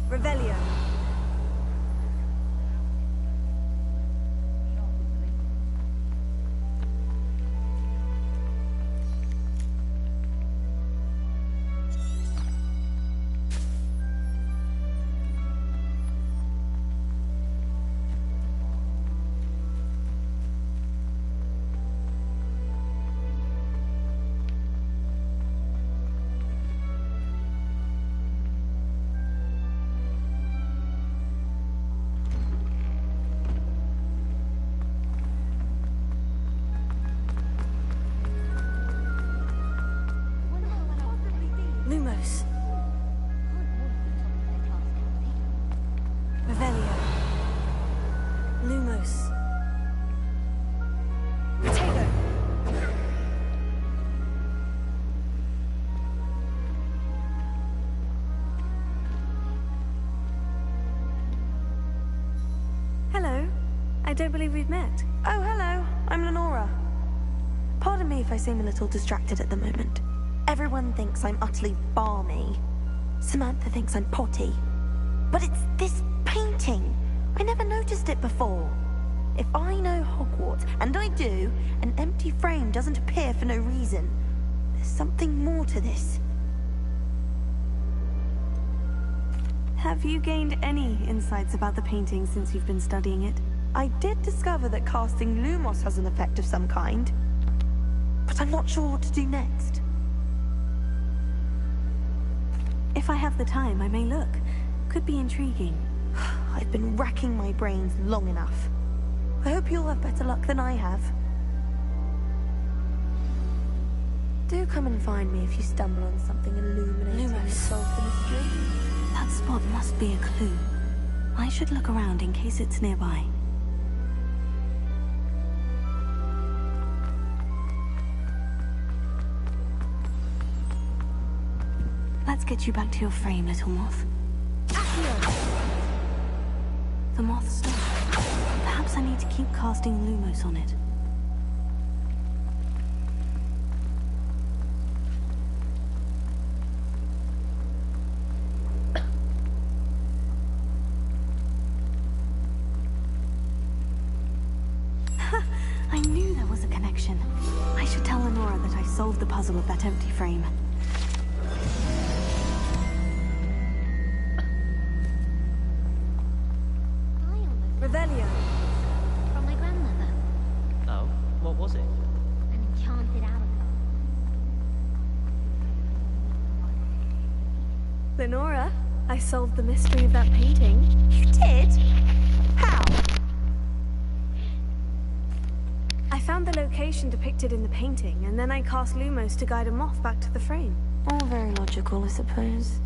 Revelio. Lumos. Revelio. Lumos. Potato. Hello. I don't believe we've met. Oh, hello. I'm Lenora. Pardon me if I seem a little distracted at the moment. Everyone thinks I'm utterly balmy. Samantha thinks I'm potty. But it's this painting. I never noticed it before. If I know Hogwarts, and I do, an empty frame doesn't appear for no reason. There's something more to this. Have you gained any insights about the painting since you've been studying it? I did discover that casting Lumos has an effect of some kind. But I'm not sure what to do next. If I have the time, I may look. Could be intriguing. I've been racking my brains long enough. I hope you'll have better luck than I have. Do come and find me if you stumble on something illuminating that solves the mystery. That spot must be a clue. I should look around in case it's nearby. Let's get you back to your frame, little moth. Accio! The moth stopped. Perhaps I need to keep casting Lumos on it. I knew there was a connection. I should tell Lenora that I solved the puzzle of that empty frame. Revelio. From my grandmother. Oh, what was it? An enchanted avatar. Lenora, I solved the mystery of that painting. You did? How? I found the location depicted in the painting, and then I cast Lumos to guide a moth back to the frame. All very logical, I suppose.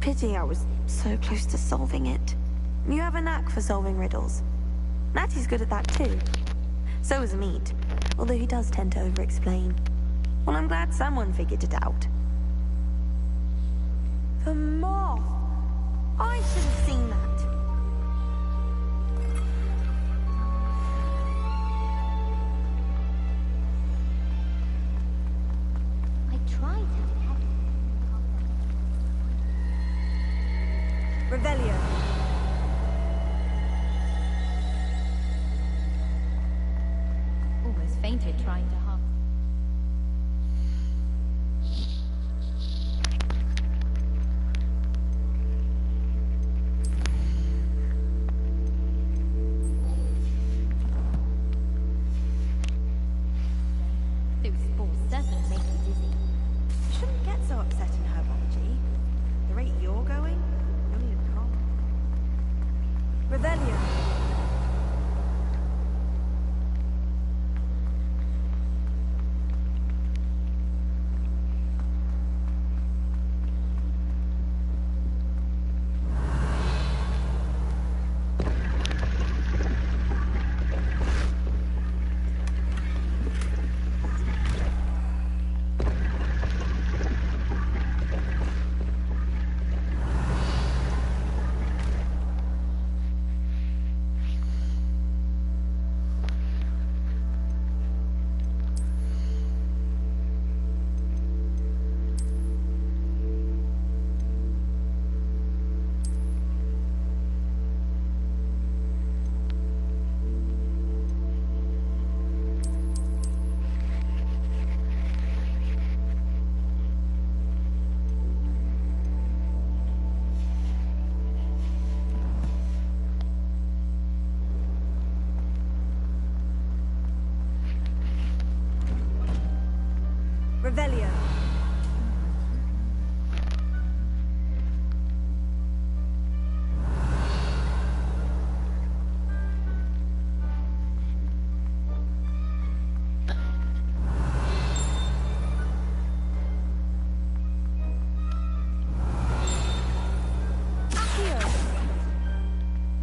Pity I was so close to solving it. You have a knack for solving riddles. Natty's good at that too. So is Meat, although he does tend to over-explain. Well, I'm glad someone figured it out. The moth! I should have seen that. I tried to detect Revelio. almost fainted trying to hug. Those spores certainly make me dizzy. You shouldn't get so upset in herbology. The rate you're going, you'll need a car. Revelio. Revelio.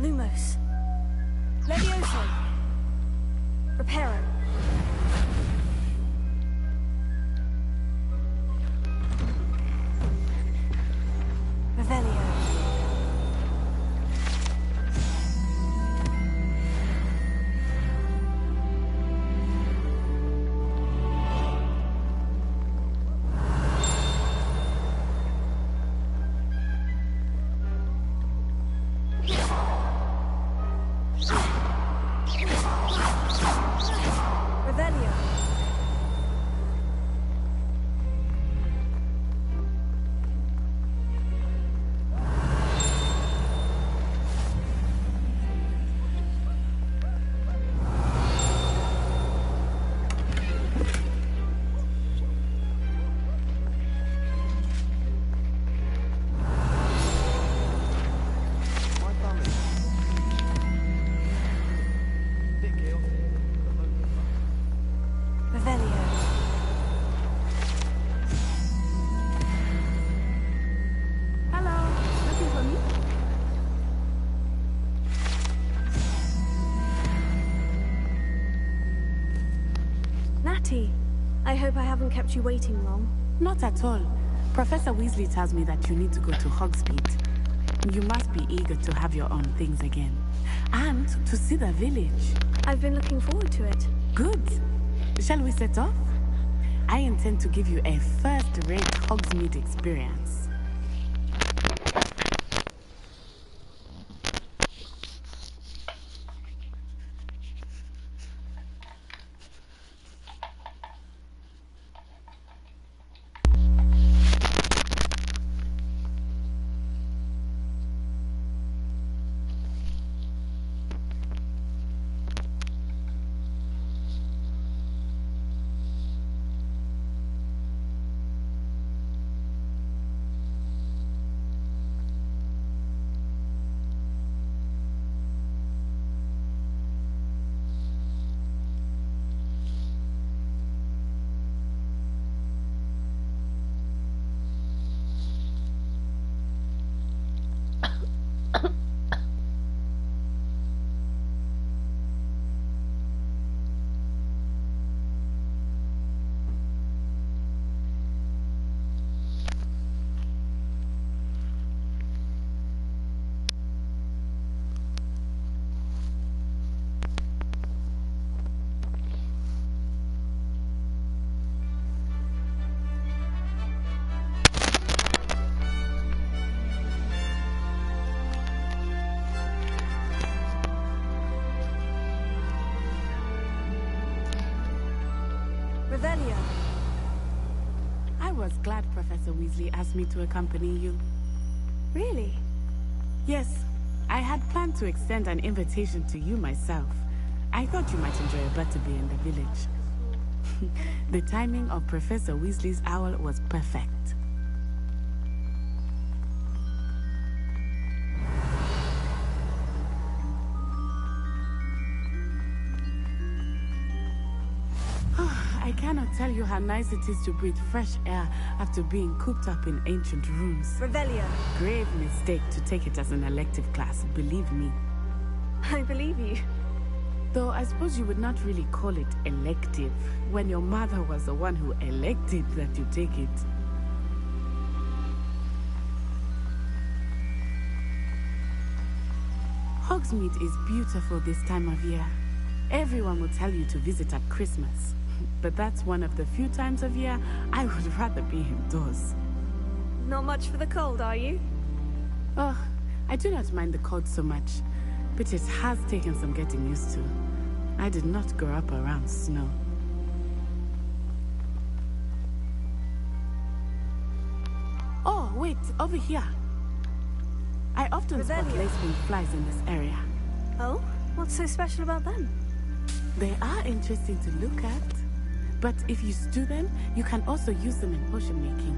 Lumos. Levioso. Reparo. Revelio. Revelio. Revelio. Hello. Looking for me? Natty, I hope I haven't kept you waiting long. Not at all. Professor Weasley tells me that you need to go to Hogsmeade. You must be eager to have your own things again. And to see the village. I've been looking forward to it. Good. Shall we set off? I intend to give you a first-rate Hogsmeade experience. Revelio. I was glad Professor Weasley asked me to accompany you. Really? Yes, I had planned to extend an invitation to you myself. I thought you might enjoy a butterbeer in the village. The timing of Professor Weasley's owl was perfect. I cannot tell you how nice it is to breathe fresh air after being cooped up in ancient rooms. Revelio. Grave mistake to take it as an elective class, believe me. I believe you. Though I suppose you would not really call it elective, when your mother was the one who elected that you take it. Hogsmeade is beautiful this time of year. Everyone will tell you to visit at Christmas. But that's one of the few times of year I would rather be indoors. Not much for the cold, are you? Oh, I do not mind the cold so much, but it has taken some getting used to. I did not grow up around snow. Oh, wait, over here. I often spot lacewing flies in this area. Oh? What's so special about them? They are interesting to look at. But if you stew them, you can also use them in potion making.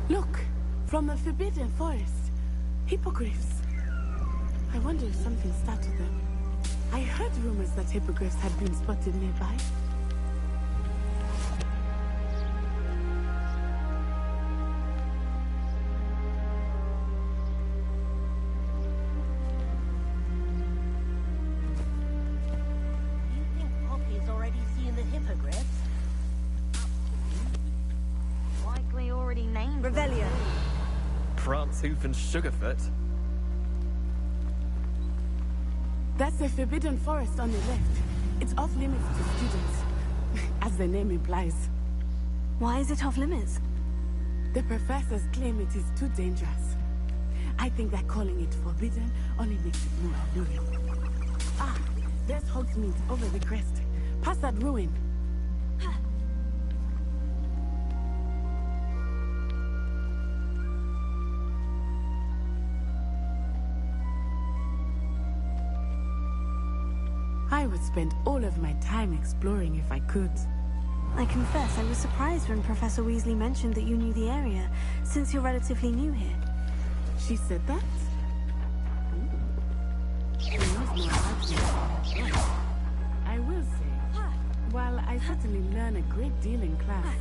Look, from the Forbidden Forest. Hippogriffs. I wonder if something startled them. I heard rumors that hippogriffs had been spotted nearby. You think Poppy's already seen the hippogriffs? Likely already named Revelio. Prancehoof and Sugarfoot. That's the Forbidden Forest on the left. It's off limits to students, as the name implies. Why is it off limits? The professors claim it is too dangerous. I think that calling it forbidden only makes it more alluring. Ah, there's Hogsmeade over the crest. Past that ruin. I would spend all of my time exploring if I could. I confess I was surprised when Professor Weasley mentioned that you knew the area, since you're relatively new here. She said that? She knows more about me. I will say, while I certainly learn a great deal in class,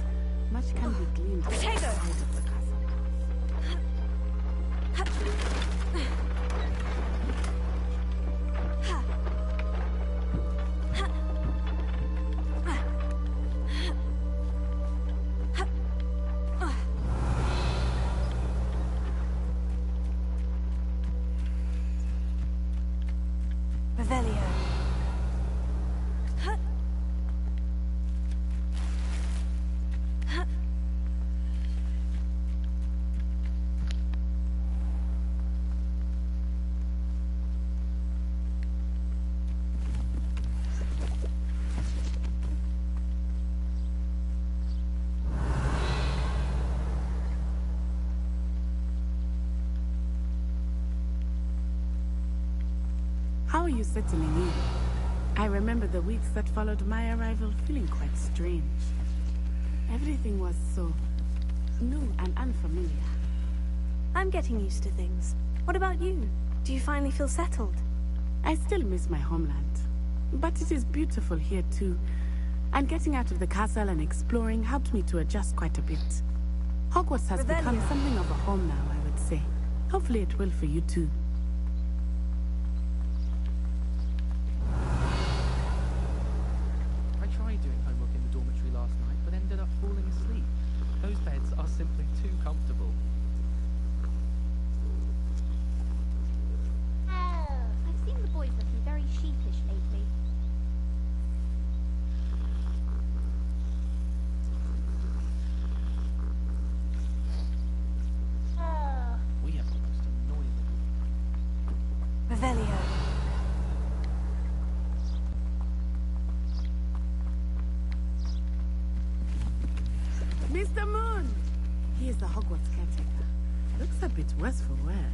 much can be gleaned outside of the castle. Revelio. How are you settling in? I remember the weeks that followed my arrival feeling quite strange. Everything was so new and unfamiliar. I'm getting used to things. What about you? Do you finally feel settled? I still miss my homeland, but it is beautiful here too. And getting out of the castle and exploring helped me to adjust quite a bit. Hogwarts has become something of a home now, I would say. Hopefully it will for you too. I tried doing homework in the dormitory last night, but ended up falling asleep. Those beds are simply too comfortable. I've seen the boys looking very sheepish lately. We have the most annoying Revelio. Mr. Moon! He is the Hogwarts caretaker. Looks a bit worse for wear.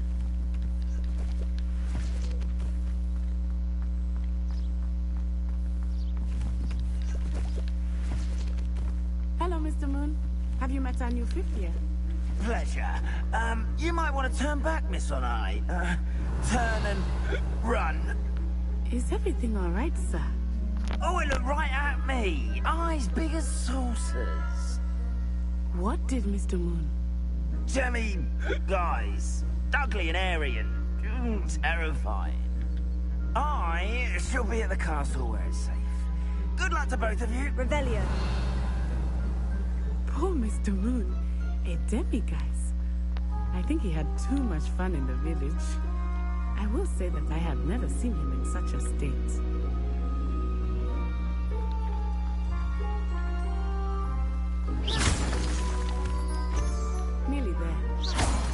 Hello, Mr. Moon. Have you met our new fifth year? Pleasure. You might want to turn back, Miss Onai. Turn and run. Is everything all right, sir? Oh, it looked right at me. Eyes big as saucers. What did Mr. Moon? Jemmy, guys. Ugly and airy and terrifying. I shall be at the castle where it's safe. Good luck to both of you. Revelio. Poor Mr. Moon. A demiguise. I think he had too much fun in the village. I will say that I had never seen him in such a state. Nearly there.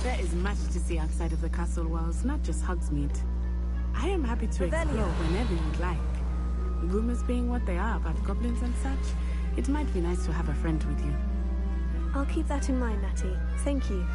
There is much to see outside of the castle walls, not just Hogsmeade. I am happy to explore whenever you'd like. Rumors being what they are about goblins and such, it might be nice to have a friend with you. I'll keep that in mind, Natty. Thank you.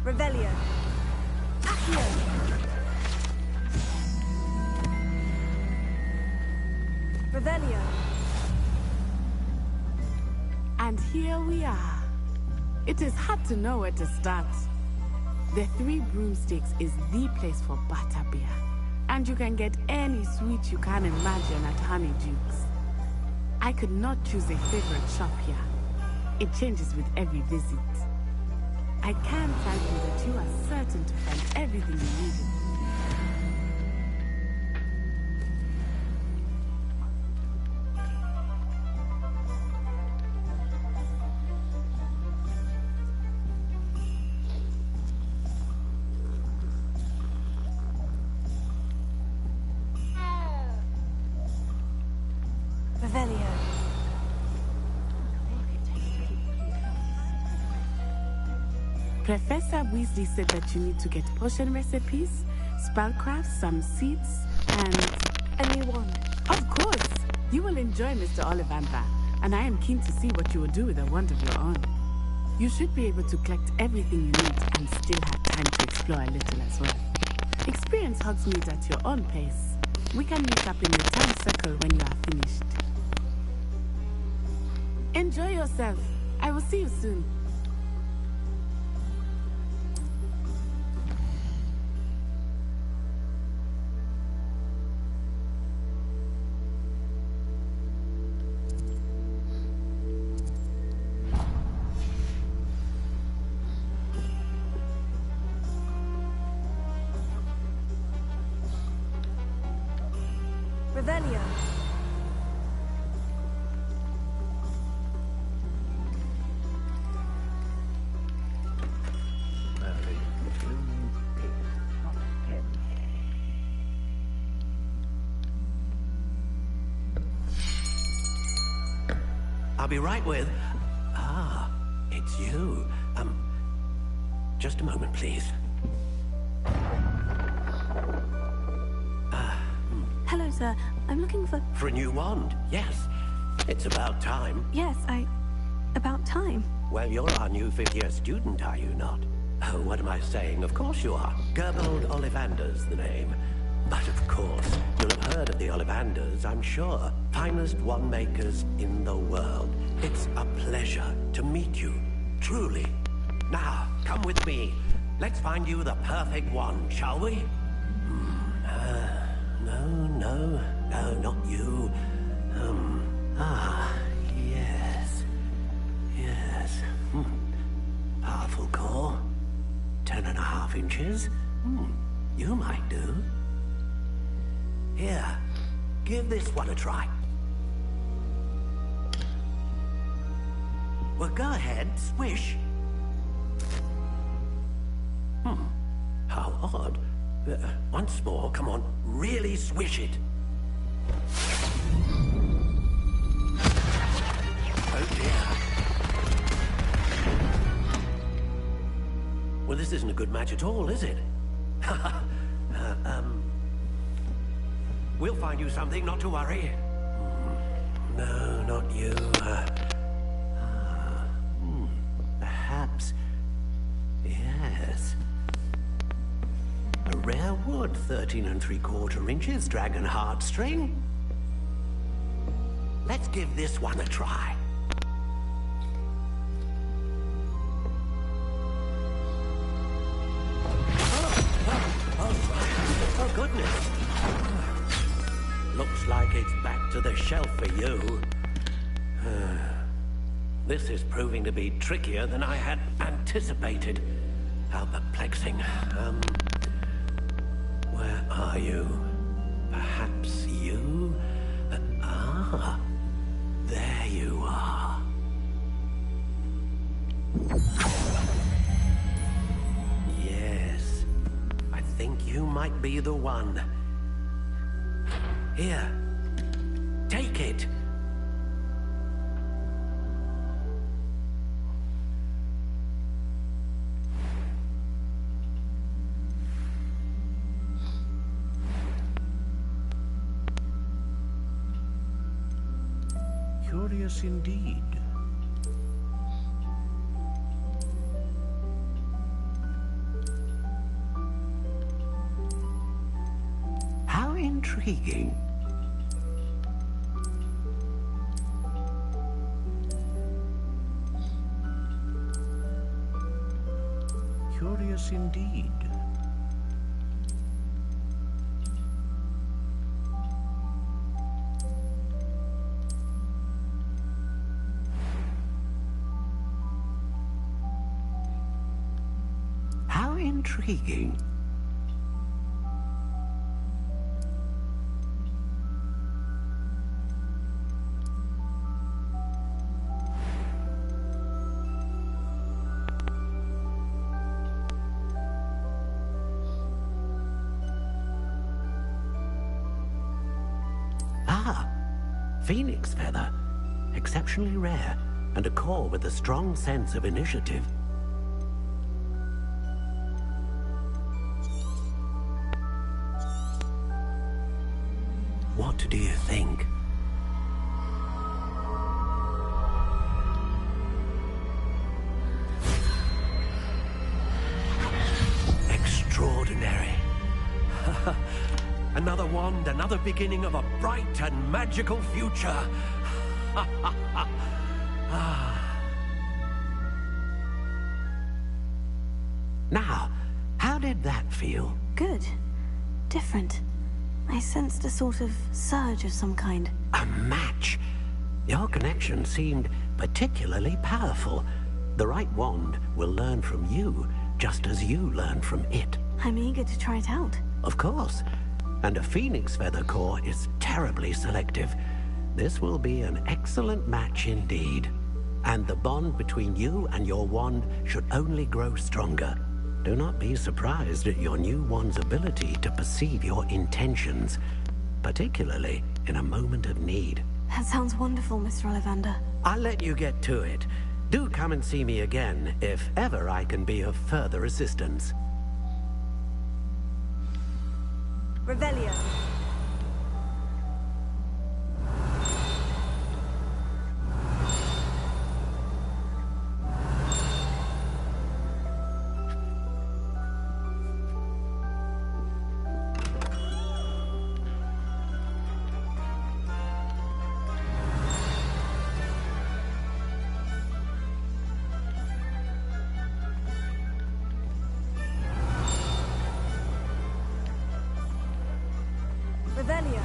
Revelio. Accio. Revelio. And here we are. It is hard to know where to start. The Three Broomsticks is the place for butterbeer. And you can get any sweet you can imagine at Honeydukes. I could not choose a favorite shop here. It changes with every visit. I can tell you that you are certain to find everything you need. Revelio. Professor Weasley said that you need to get potion recipes, spellcrafts, some seeds, and A new wand. of course, you will enjoy Mr. Ollivander, and I am keen to see what you will do with a wand of your own. You should be able to collect everything you need and still have time to explore a little as well. Experience Hogsmeade at your own pace. We can meet up in the town circle when you are finished. Enjoy yourself. I will see you soon. Revelio. I'll be right with... Ah, it's you. Just a moment, please. Hello, sir. I'm looking for... For a new wand, yes. It's about time. Yes, about time. Well, you're our new fifth-year student, are you not? Oh, what am I saying? Of course you are. Gerbold Ollivander's the name. But of course, you'll have heard of the Ollivanders, I'm sure. Finest wand makers in the world. It's a pleasure to meet you, truly. Now, come with me. Let's find you the perfect wand, shall we? No, not you. Yes. Powerful core. 10.5 inches. You might do. Here, give this one a try. Well, go ahead, swish. How odd. Once more, come on, really swish it. Oh dear. Well, this isn't a good match at all, is it? We'll find you something, not to worry. No, not you. Perhaps... Yes. A rare wood, 13 3/4 inches, dragon heartstring. Let's give this one a try. Oh, goodness. Looks like it's back to the shelf for you. This is proving to be trickier than I had anticipated. How perplexing. Where are you? Perhaps you? There you are. Yes, might be the one. Here. Take it. Curious indeed. How intriguing. Curious indeed. How intriguing. Ah, phoenix feather. Exceptionally rare, and a core with a strong sense of initiative. What do you think? Extraordinary. Another wand, another beginning of a bright and magical future. Now, how did that feel? Good. Different. I sensed a sort of surge of some kind. A match? Your connection seemed particularly powerful. The right wand will learn from you, just as you learn from it. I'm eager to try it out. Of course. And a phoenix feather core is terribly selective. This will be an excellent match indeed. And the bond between you and your wand should only grow stronger. Do not be surprised at your new wand's ability to perceive your intentions, particularly in a moment of need. That sounds wonderful, Mr. Ollivander. I'll let you get to it. Do come and see me again if ever I can be of further assistance. Revelio. Revelio.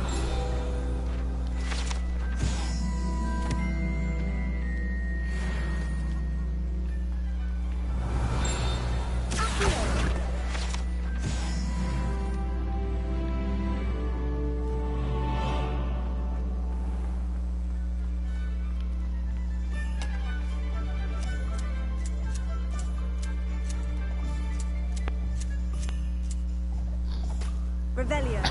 Revelio.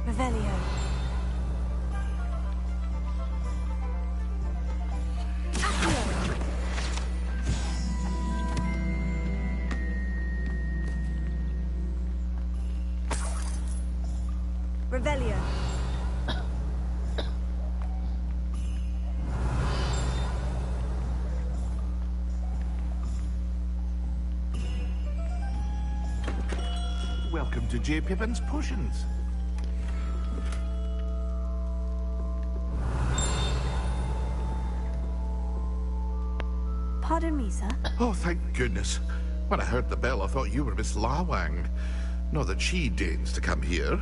Revelio. Accio. welcome to J. Pippin's Potions. Pardon me, sir. Oh, thank goodness. When I heard the bell, I thought you were Miss Lawang. Not that she deigns to come here.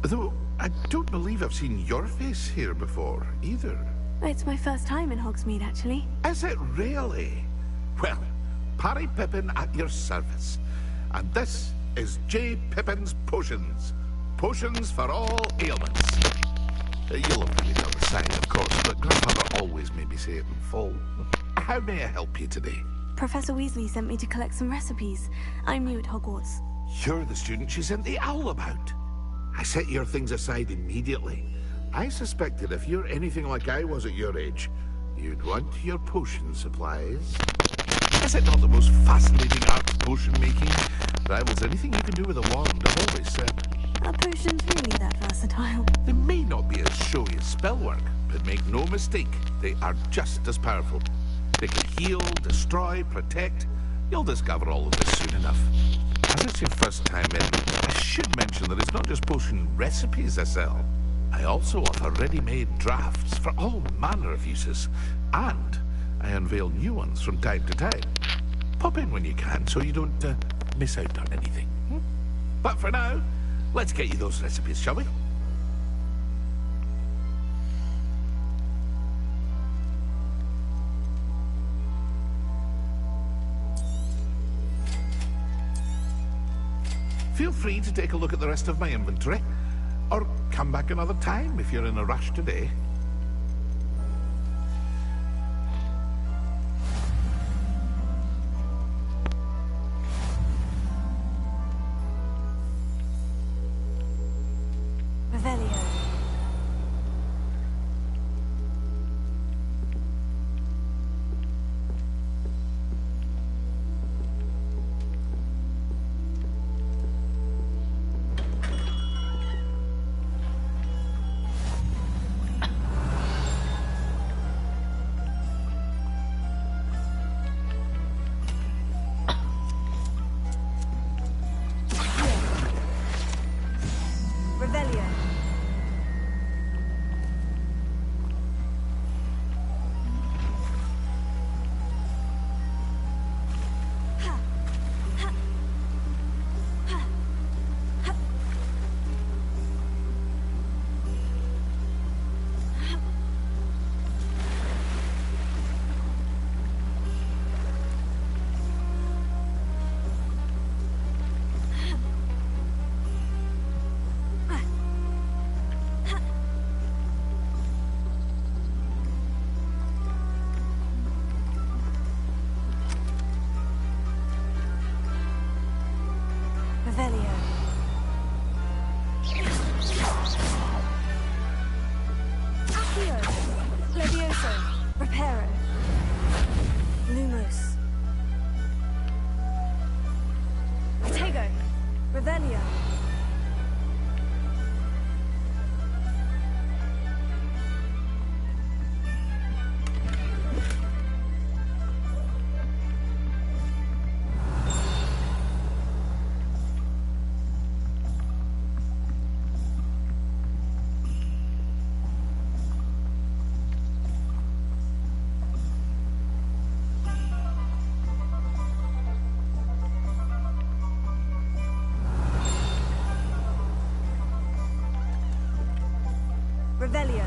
Though, I don't believe I've seen your face here before, either. It's my first time in Hogsmeade, actually. Is it really? Well, Parry Pippin at your service. And this is J. Pippin's Potions. Potions for all ailments. You'll have really done the sign, of course, but Grandfather always made me say it in full. How may I help you today? Professor Weasley sent me to collect some recipes. I'm new at Hogwarts. You're the student she sent the owl about. I set your things aside immediately. I suspected if you're anything like I was at your age, you'd want your potion supplies. Is it not the most fascinating art of potion making? Rivals anything you can do with a wand, I've always said. Are potions really that versatile? They may not be as showy as spellwork, but make no mistake, they are just as powerful. They can heal, destroy, protect. You'll discover all of this soon enough. As it's your first time in, I should mention that it's not just potion recipes I sell. I also offer ready-made drafts for all manner of uses, and I unveil new ones from time to time. Pop in when you can so you don't miss out on anything. But for now, let's get you those recipes, shall we? Feel free to take a look at the rest of my inventory, or come back another time if you're in a rush today. Revelio. Revelio. Revelio. Accio. Levioso. Reparo. Lumos. Protego. Revelio. Revelio.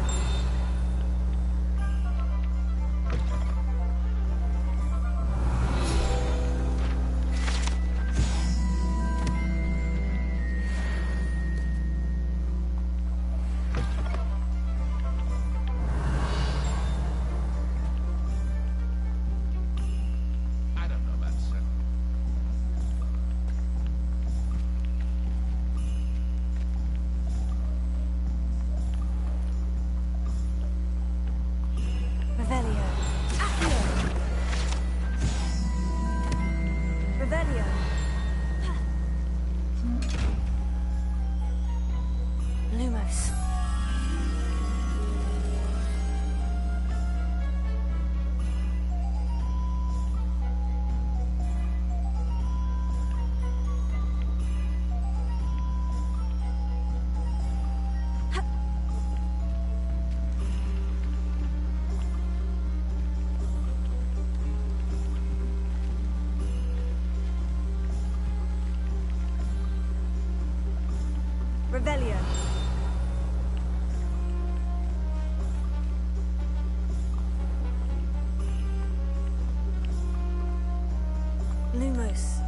I don't know about that. Revelio. Accio. Revelio. Lumos. Lumos.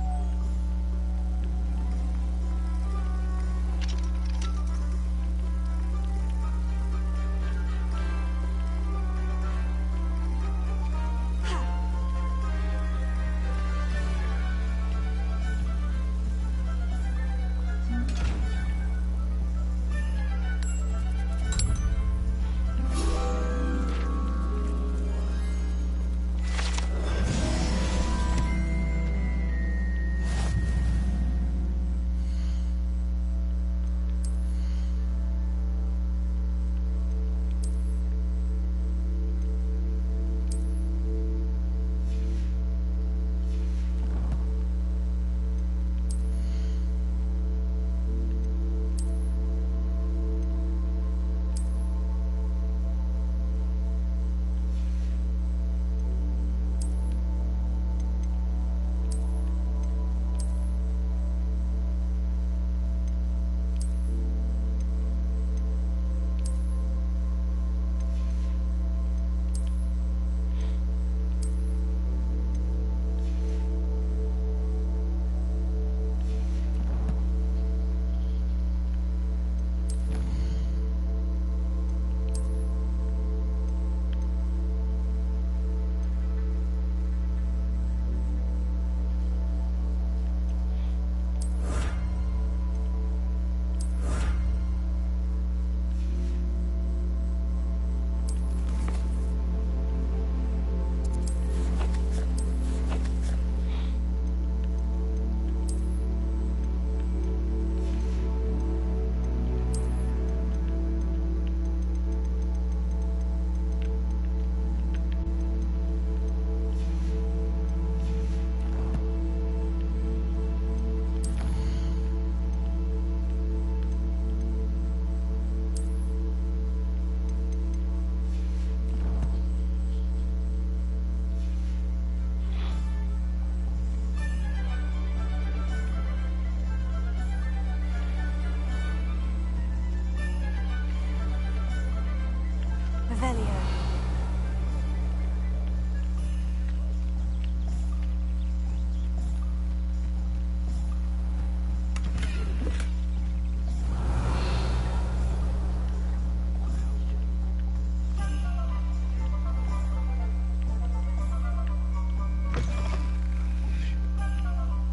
Revelio.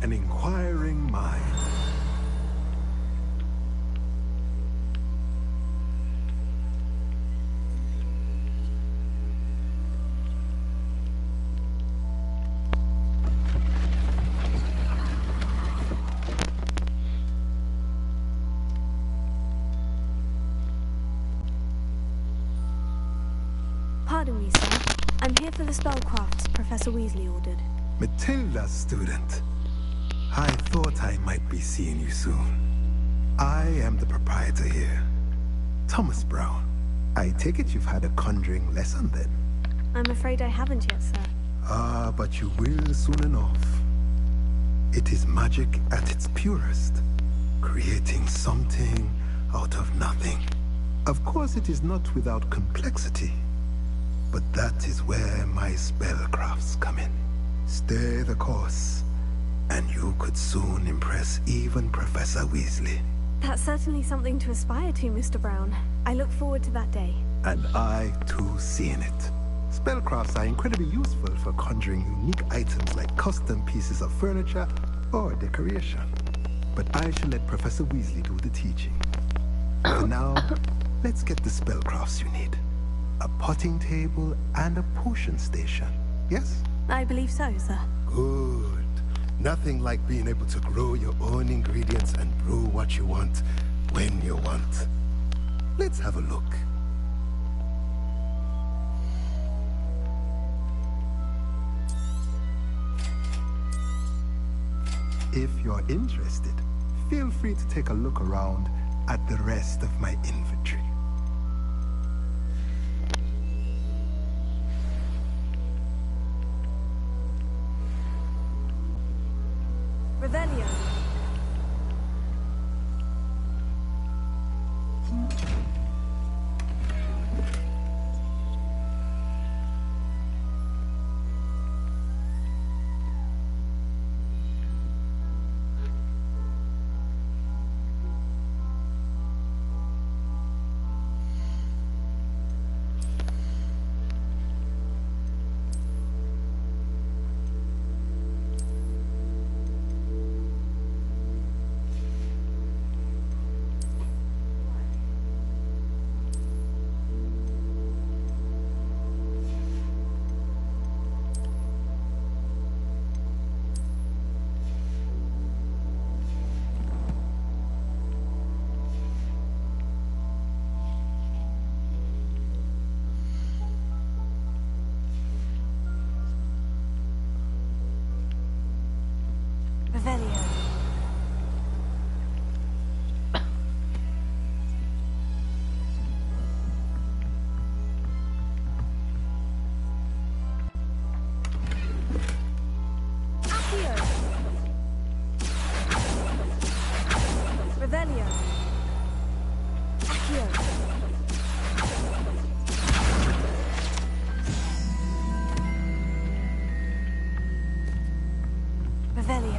An inquiring mind. Pardon me, sir. I'm here for the spellcrafts Professor Weasley ordered. Matilda's student. I thought I might be seeing you soon. I am the proprietor here, Thomas Brown. I take it you've had a conjuring lesson then? I'm afraid I haven't yet, sir. Ah, but you will soon enough. It is magic at its purest, creating something out of nothing. Of course, it is not without complexity, but that is where my spellcrafts come in. Stay the course, and you could soon impress even Professor Weasley. That's certainly something to aspire to, Mr. Brown. I look forward to that day. And I, too, seeing it. Spellcrafts are incredibly useful for conjuring unique items like custom pieces of furniture or decoration. But I shall let Professor Weasley do the teaching. For now, let's get the spellcrafts you need. A potting table and a potion station, yes? I believe so, sir. Good. Nothing like being able to grow your own ingredients and brew what you want, when you want. Let's have a look. If you're interested, feel free to take a look around at the rest of my inventory. Revelio. Revelio.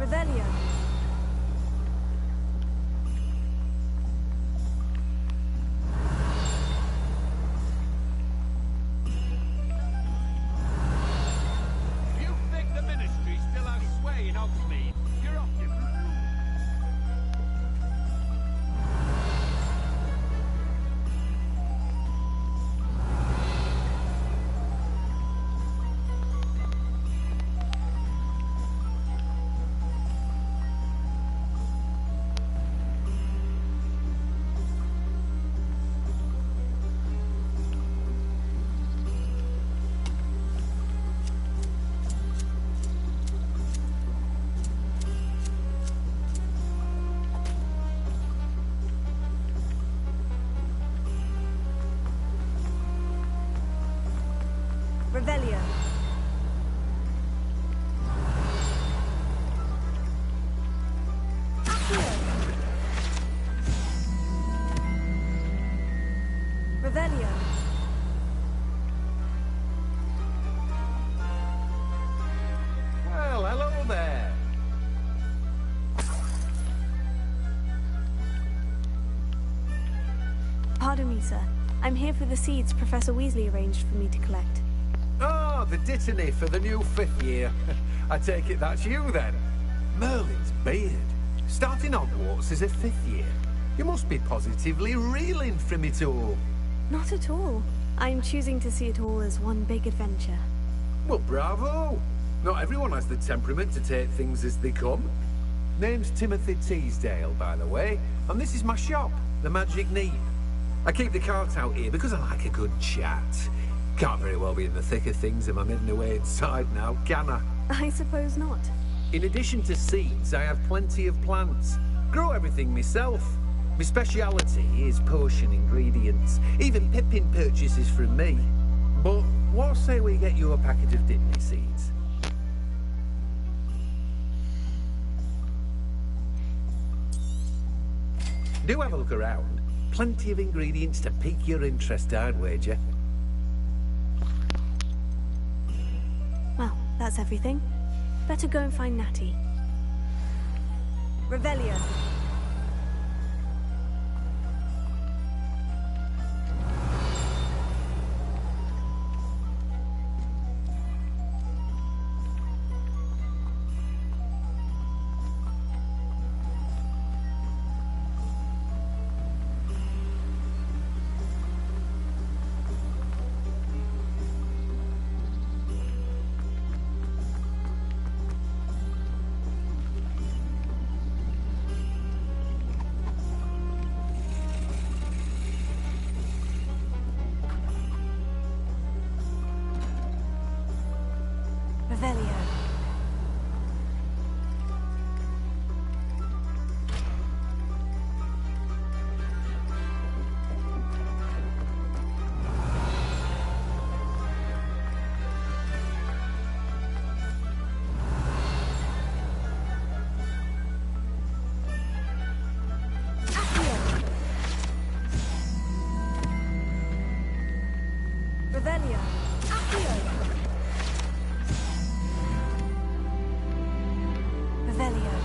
Revelio. You think the Ministry still has sway in Hogsmeade? You're off your... Revelio. Revelio. Well, hello there. Pardon me, sir. I'm here for the seeds Professor Weasley arranged for me to collect. Ah, the dittany for the new 5th year. I take it that's you then. Merlin's beard. Starting Hogwarts as a 5th year. You must be positively reeling from it all. Not at all. I'm choosing to see it all as one big adventure. Well, bravo. Not everyone has the temperament to take things as they come. Name's Timothy Teasdale, by the way, and this is my shop, the Magic Neep. I keep the cart out here because I like a good chat. Can't very well be in the thick of things if I'm hidden away inside now, can I? I suppose not. In addition to seeds, I have plenty of plants. Grow everything myself. My speciality is potion ingredients. Even Pippin purchases from me. But what say we get you a packet of Dittany seeds? Do have a look around. Plenty of ingredients to pique your interest, I'd wager. Well, that's everything. Better go and find Natty. Revelio. Revelio. Revelio. Revelio.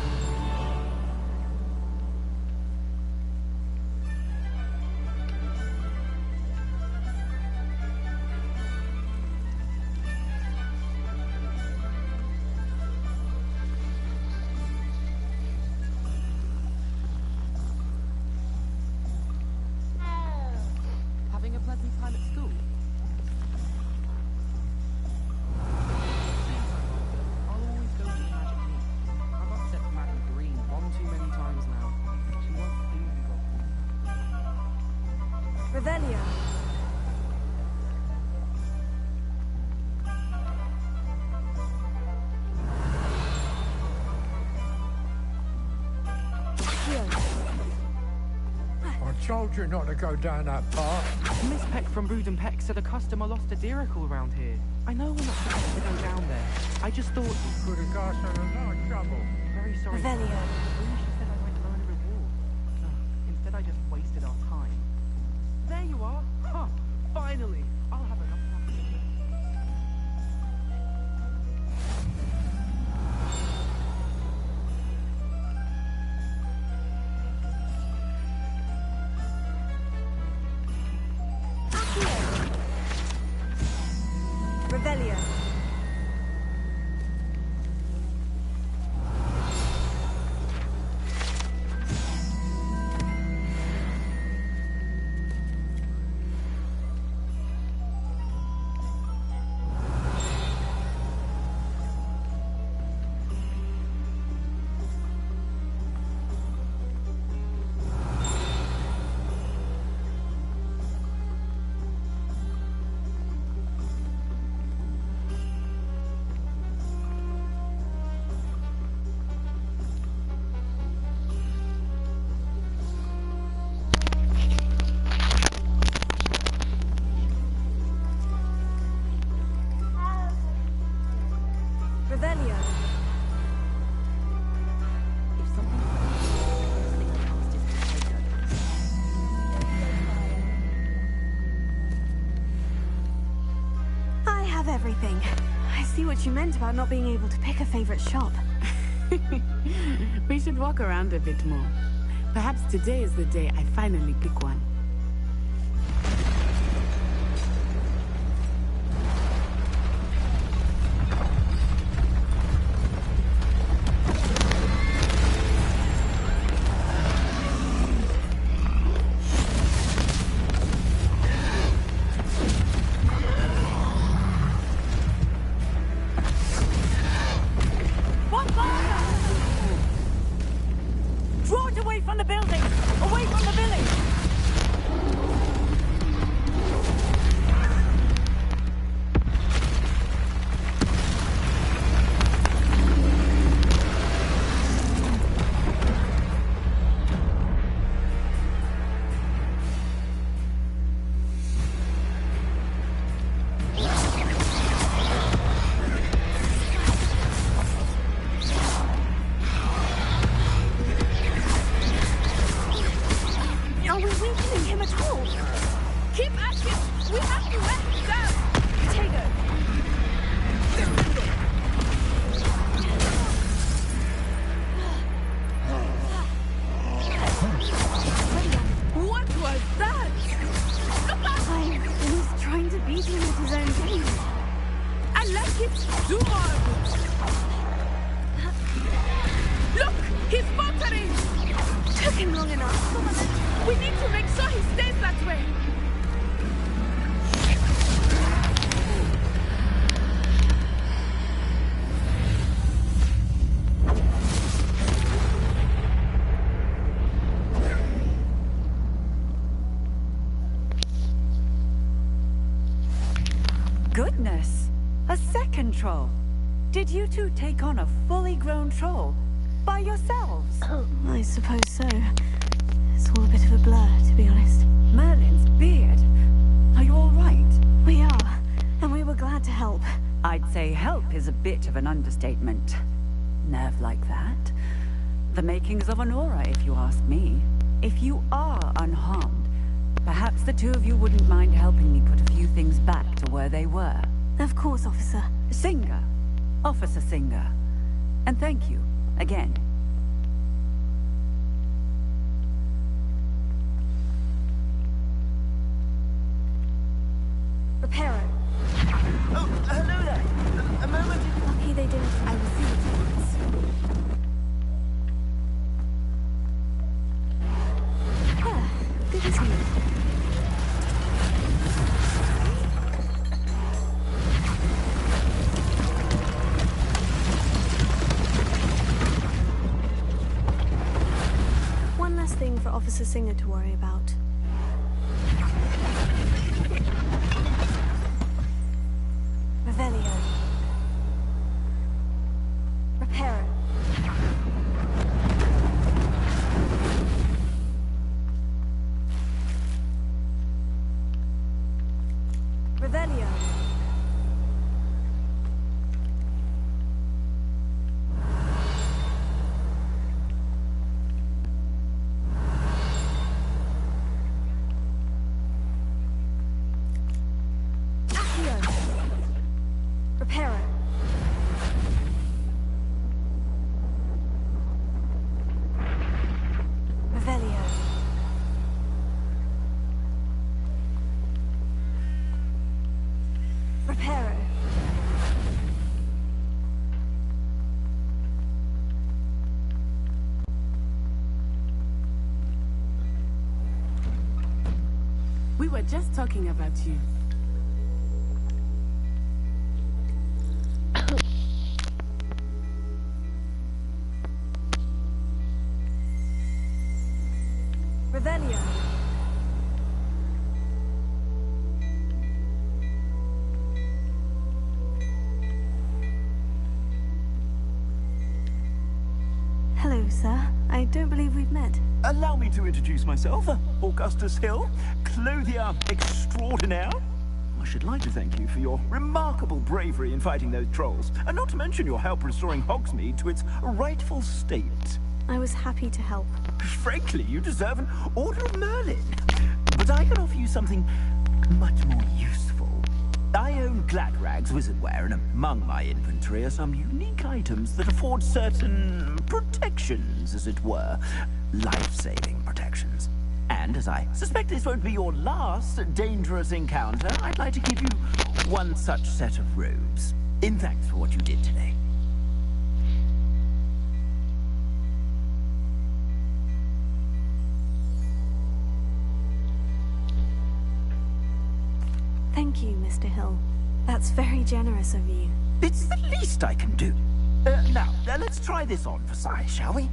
Having a pleasant time at school? I'll always go to the Magic Neep. I've upset Madam Green one too many times now. She won't leave me welcome. Revelio. told you not to go down that path. Miss Peck from Brood and Peck said a customer lost a deeracle around here. I know we're not supposed to go down there. I just thought... Could have got us in a lot of trouble. Very sorry. Revelio. She said I might earn a reward. Instead, I just wasted our time. There you are. Huh. Finally. I'll have enough time. Revelio. Revelio. I have everything. I see what you meant about not being able to pick a favorite shop. We should walk around a bit more. Perhaps today is the day I finally pick one. Draw it away from the building! Away from the village! Are we weakening him at all? Keep at him! We have to let him down! Potato! What was that? I was trying to beat him at his own game. I like it too hard! Look! He's faltering! Took him long enough. We need to make sure he stays that way. Goodness! A second troll. Did you two take on a fully grown troll by yourselves? I suppose so. It's all a bit of a blur, to be honest. Merlin's beard. Are you all right? We are, and we were glad to help. I'd say help is a bit of an understatement. Nerve like that. The makings of an aura, if you ask me. If you are unharmed, perhaps the two of you wouldn't mind helping me put a few things back to where they were. Of course, officer. Singer. Officer Singer. And thank you, again. Reparo. Oh, hello there. A moment. Lucky they didn't. I will see it once. Ah, good as new. One last thing for Officer Singer to worry about. Revelio. Reparo. Revelio. Accio. Reparo. Revelio. Reparo. We were just talking about you. Revelio. Hello, sir. I don't believe we've met. Allow me to introduce myself, Augustus Hill, clothier extraordinaire. I should like to thank you for your remarkable bravery in fighting those trolls, and not to mention your help restoring Hogsmeade to its rightful state. I was happy to help. Frankly, you deserve an Order of Merlin. But I can offer you something much more useful. I own Gladrag's wizardware, and among my inventory are some unique items that afford certain protections, as it were. Life-saving protections. And as I suspect this won't be your last dangerous encounter, I'd like to give you one such set of robes, in thanks for what you did today. Thank you, Mr. Hill. That's very generous of you. It's the least I can do. Now, let's try this on for size, shall we?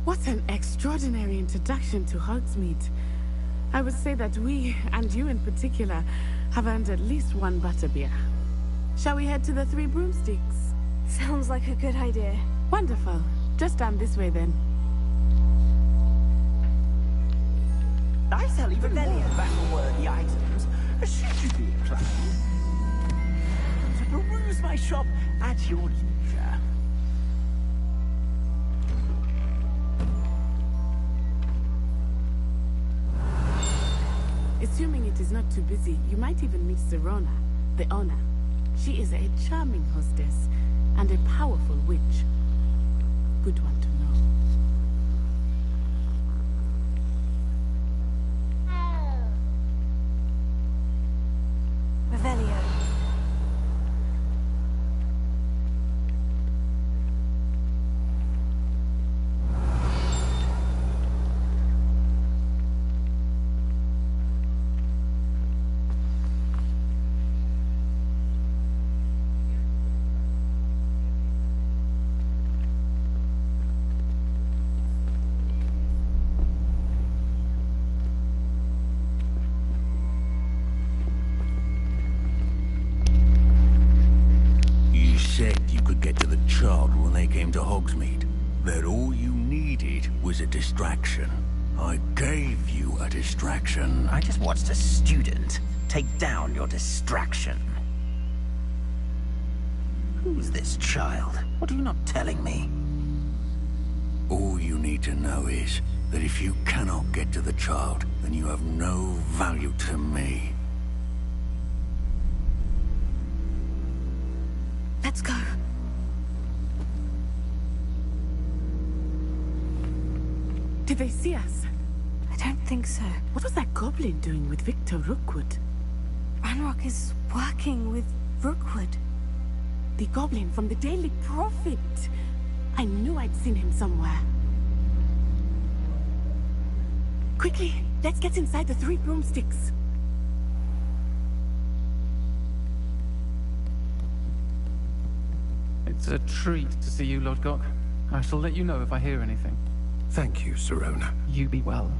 What an extraordinary introduction to Hogsmeade. I would say that we, and you in particular, have earned at least one butterbeer. Shall we head to the Three Broomsticks? Sounds like a good idea. Wonderful. Just down this way then. I sell even more battle-worthy items, should you be inclined to peruse my shop at your leisure. Assuming it is not too busy, you might even meet Sirona, the owner. She is a charming hostess and a powerful witch. Good one to know. Revelio. child when they came to Hogsmeade. That all you needed was a distraction. I gave you a distraction. I just watched a student take down your distraction. Who's this child? What are you not telling me? All you need to know is that if you cannot get to the child, then you have no value to me. Let's go. Did they see us? I don't think so. What was that goblin doing with Victor Rookwood? Ranrock is working with Rookwood. The goblin from the Daily Prophet. I knew I'd seen him somewhere. Quickly, let's get inside the 3 broomsticks. It's a treat to see you, Lodgok. I shall let you know if I hear anything. Thank you, Sirona. You be well.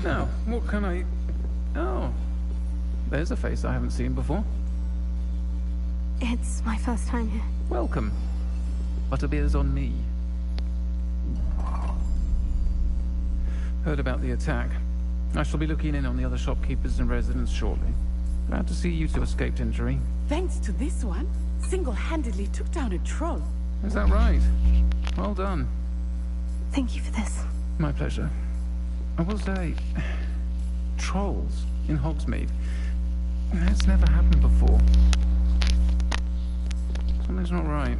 Now, what can I... Oh. There's a face I haven't seen before. It's my first time here. Welcome. Butterbeer's on me. Heard about the attack. I shall be looking in on the other shopkeepers and residents shortly. Glad to see you two escaped injury. Thanks to this one, single-handedly took down a troll. Is that right? Well done. Thank you for this. My pleasure. I will say, trolls in Hogsmeade. It's never happened before. Something's not right.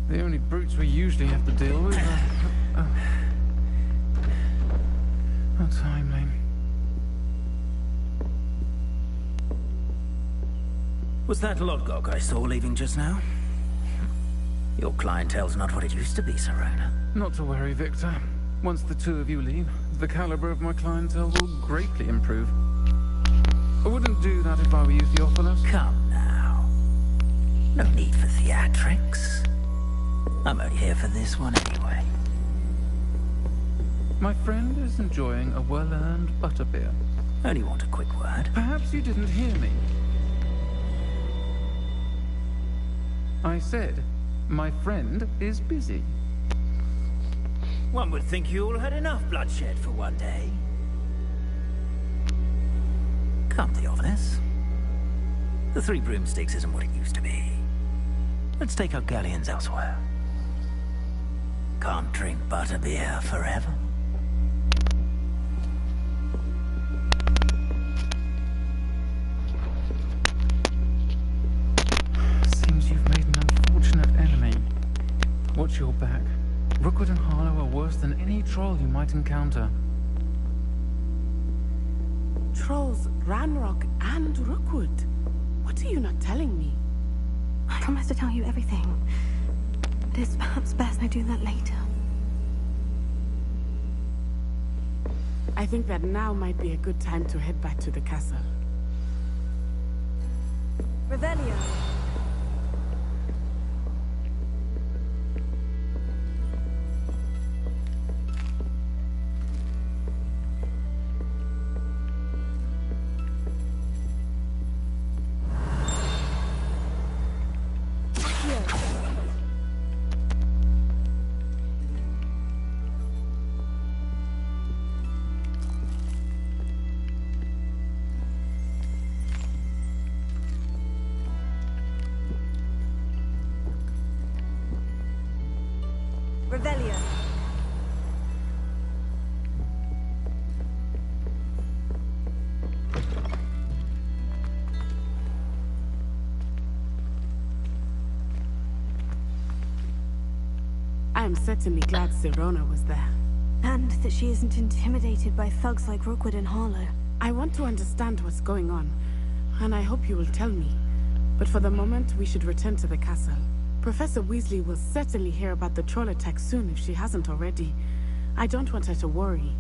The only brutes we usually have to deal with are... How timely. Was that Lodgok I saw leaving just now? Your clientele's not what it used to be, Sirona. Not to worry, Victor. Once the two of you leave, the caliber of my clientele will greatly improve. I wouldn't do that if I were you, Theophilus. Come now. No need for theatrics. I'm only here for this one anyway. My friend is enjoying a well-earned butterbeer. Only want a quick word. Perhaps you didn't hear me. I said, my friend is busy. One would think you all had enough bloodshed for one day. Come, Theophilus. The 3 broomsticks isn't what it used to be. Let's take our galleons elsewhere. Can't drink butterbeer forever. Seems you've made an unfortunate enemy. Watch your back. Rookwood and Harlow are worse than any troll you might encounter. Trolls, Ranrock, and Rookwood. What are you not telling me? I promise to tell you everything. But it's perhaps best I do that later. I think that now might be a good time to head back to the castle. Revelio. Revelio. I am certainly glad Sirona was there. And that she isn't intimidated by thugs like Rookwood and Harlow. I want to understand what's going on, and I hope you will tell me. But for the moment, we should return to the castle. Professor Weasley will certainly hear about the troll attack soon if she hasn't already. I don't want her to worry.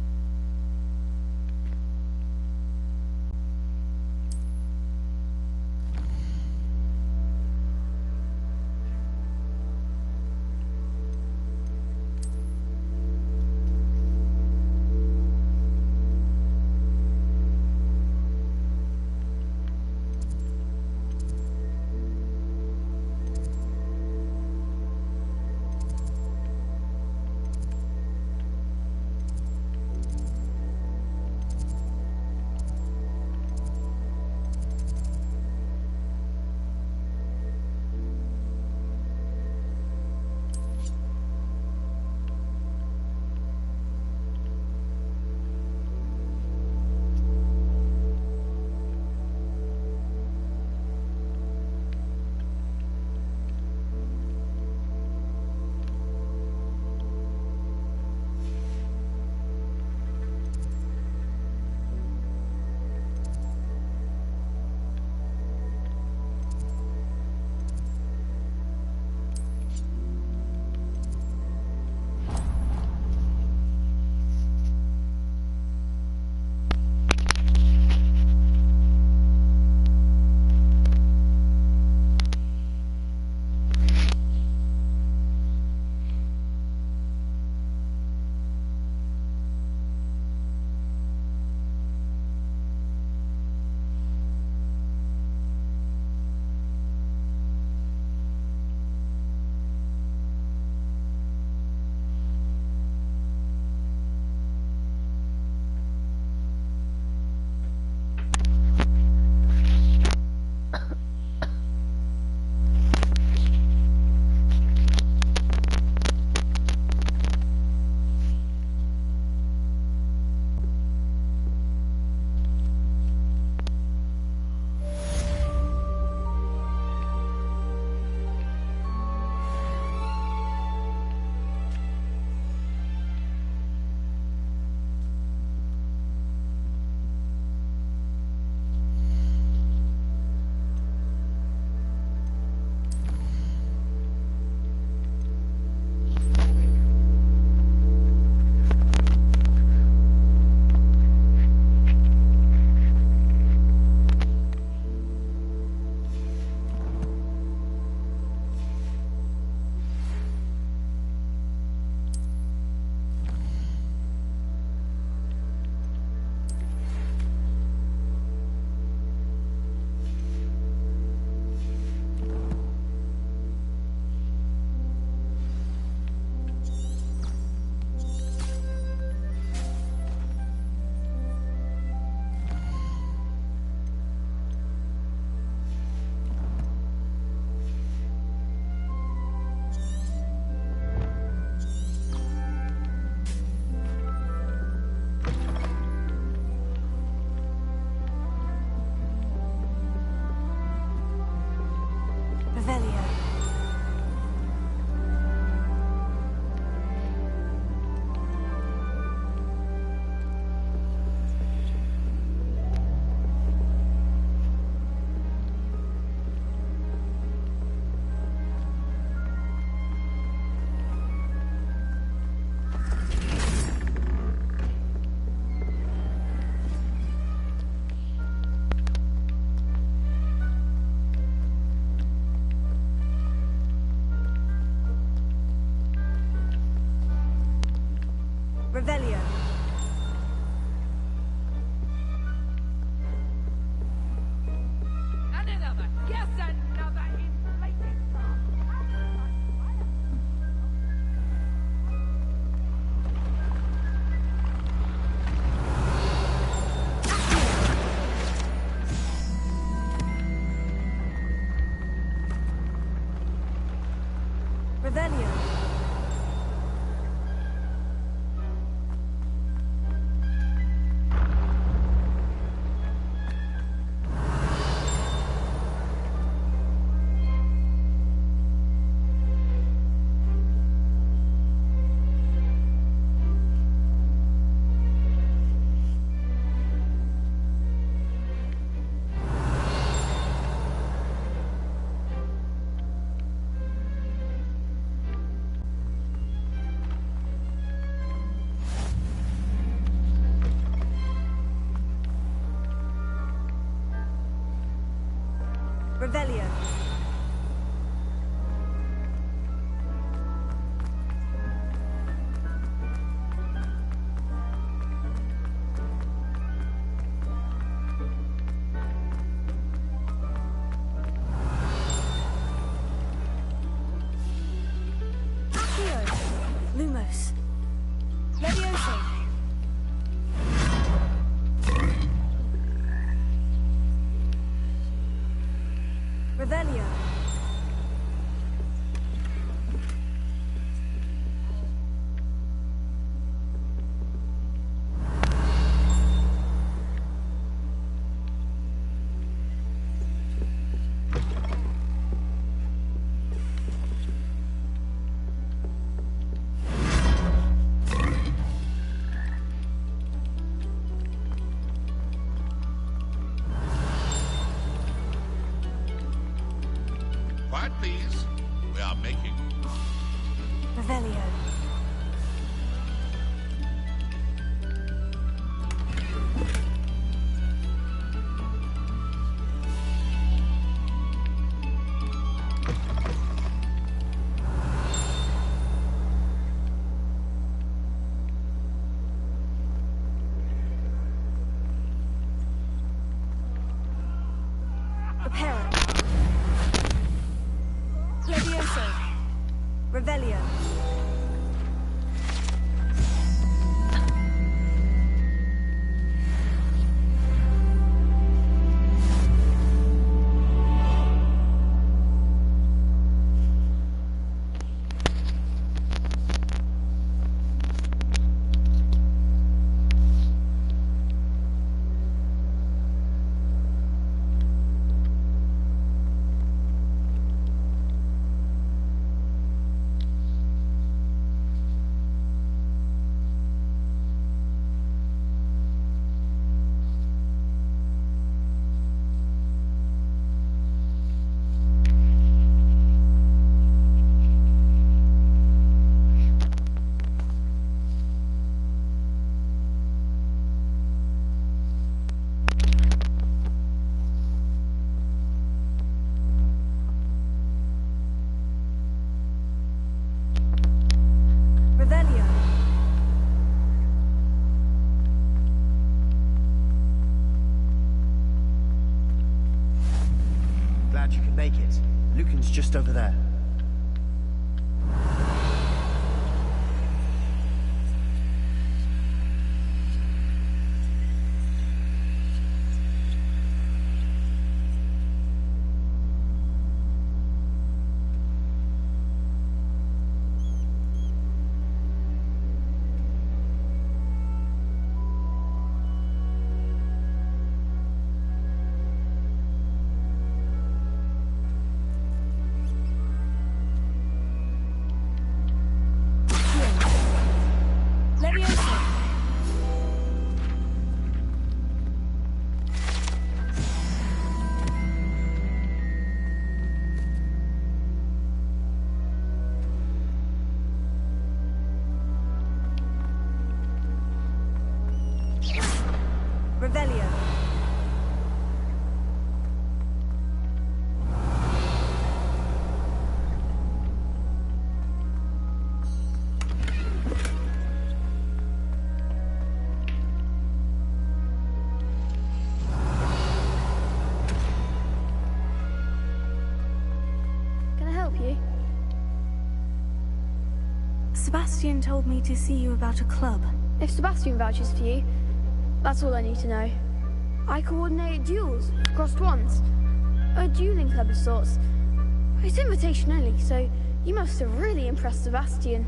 Revelio. Lumos. Levioso. Revelio. Quiet, please. We are making. Revelio. Prepare. Levioso. Revelio. Revelio. Glad you could make it. Lucan's just over there. Levioso. Revelio. Can I help you? Sebastian told me to see you about a club. If Sebastian vouches for you, that's all I need to know. I coordinate duels, crossed ones. A dueling club of sorts. It's invitation only, so you must have really impressed Sebastian.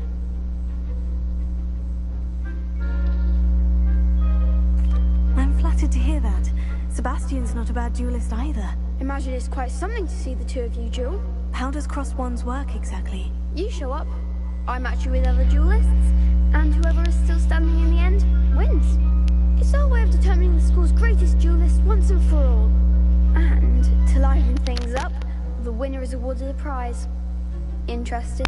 I'm flattered to hear that. Sebastian's not a bad duelist either. Imagine it's quite something to see the two of you duel. How does crossed wands work exactly? You show up, I match you with other duelists, and whoever is still standing in the end wins. It's our way of determining the school's greatest duelist once and for all. And to liven things up, the winner is awarded a prize. Interested?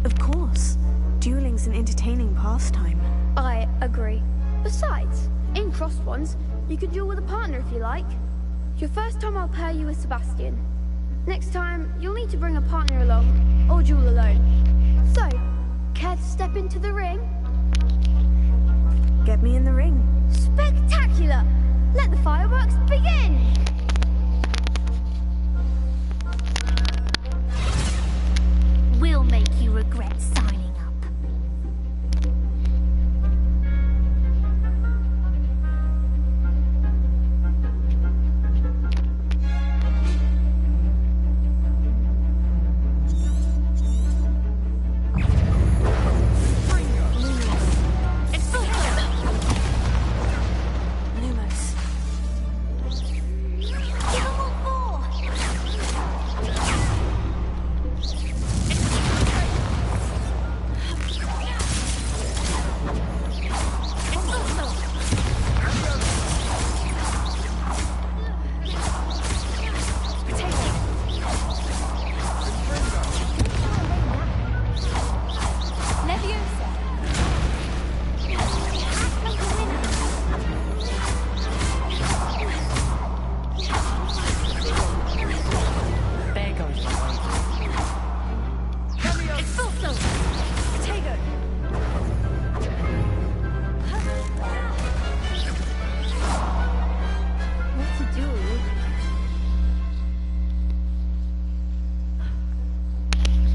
Of course. Dueling's an entertaining pastime. I agree. Besides, In Crossed Ones, you can duel with a partner if you like. Your first time I'll pair you with Sebastian. Next time, you'll need to bring a partner along, or duel alone. So, care to step into the ring? Get me in the ring. Spectacular! Let the fireworks begin! We'll make you regret signing up.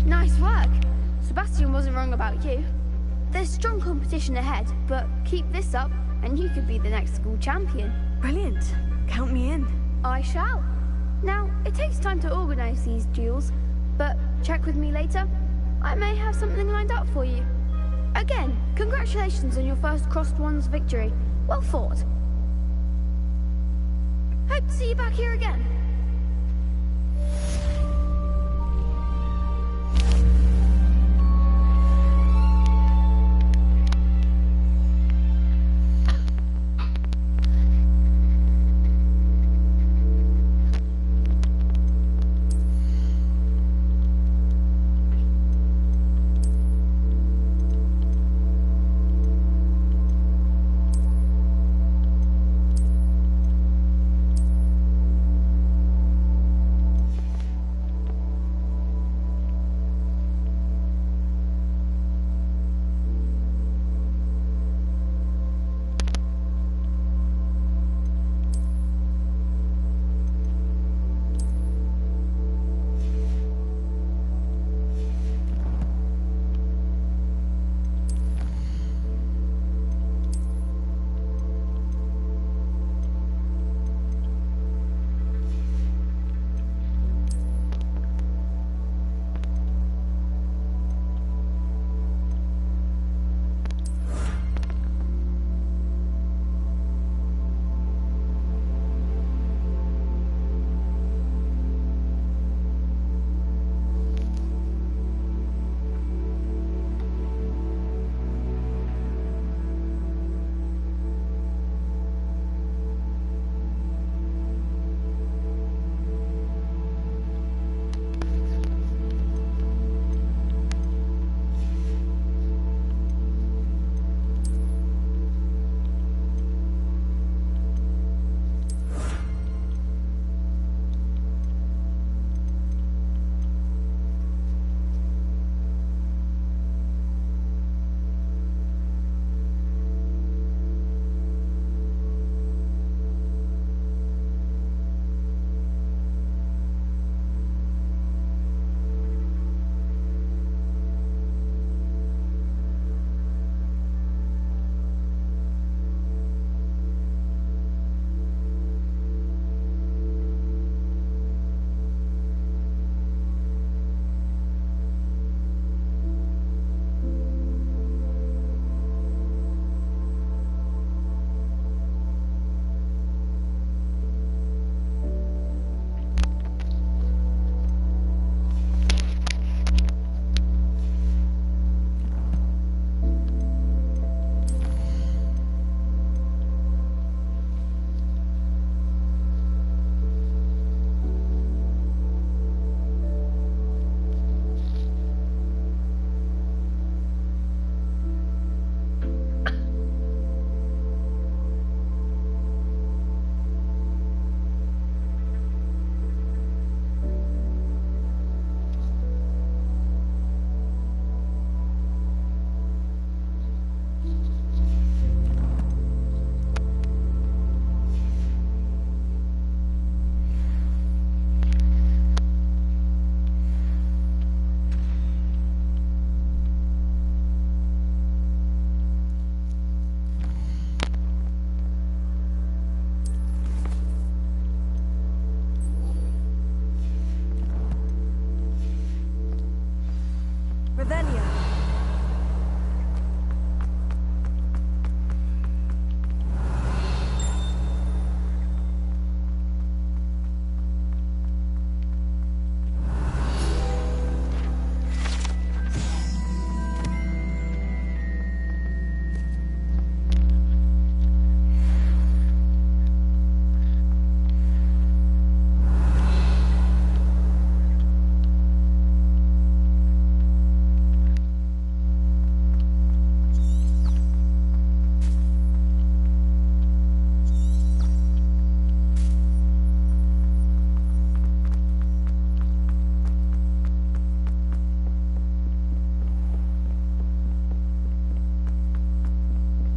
Nice work. Sebastian wasn't wrong about you. There's strong competition ahead, but keep this up and you could be the next school champion. Brilliant. Count me in. I shall. Now, it takes time to organize these duels, but check with me later. I may have something lined up for you. Again, congratulations on your first Crossed Ones victory. Well fought. Hope to see you back here again.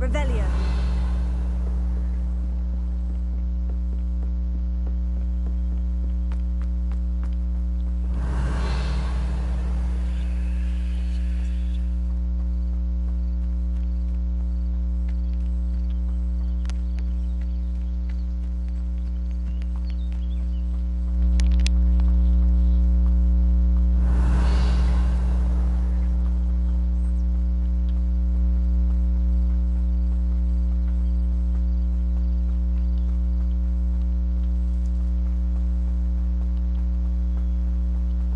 Revelio.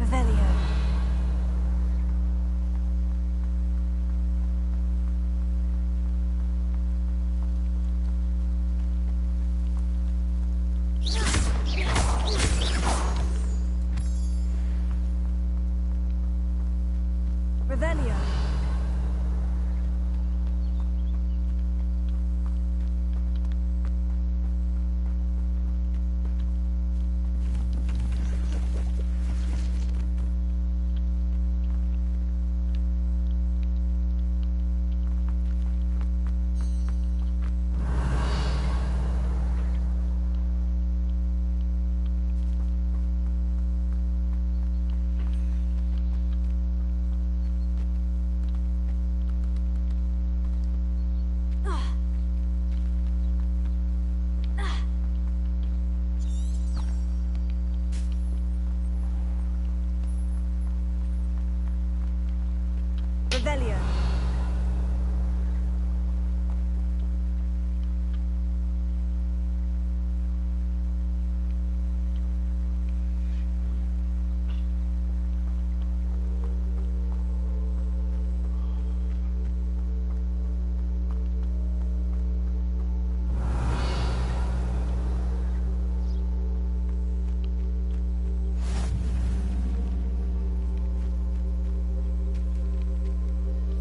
Revelio. Revelio.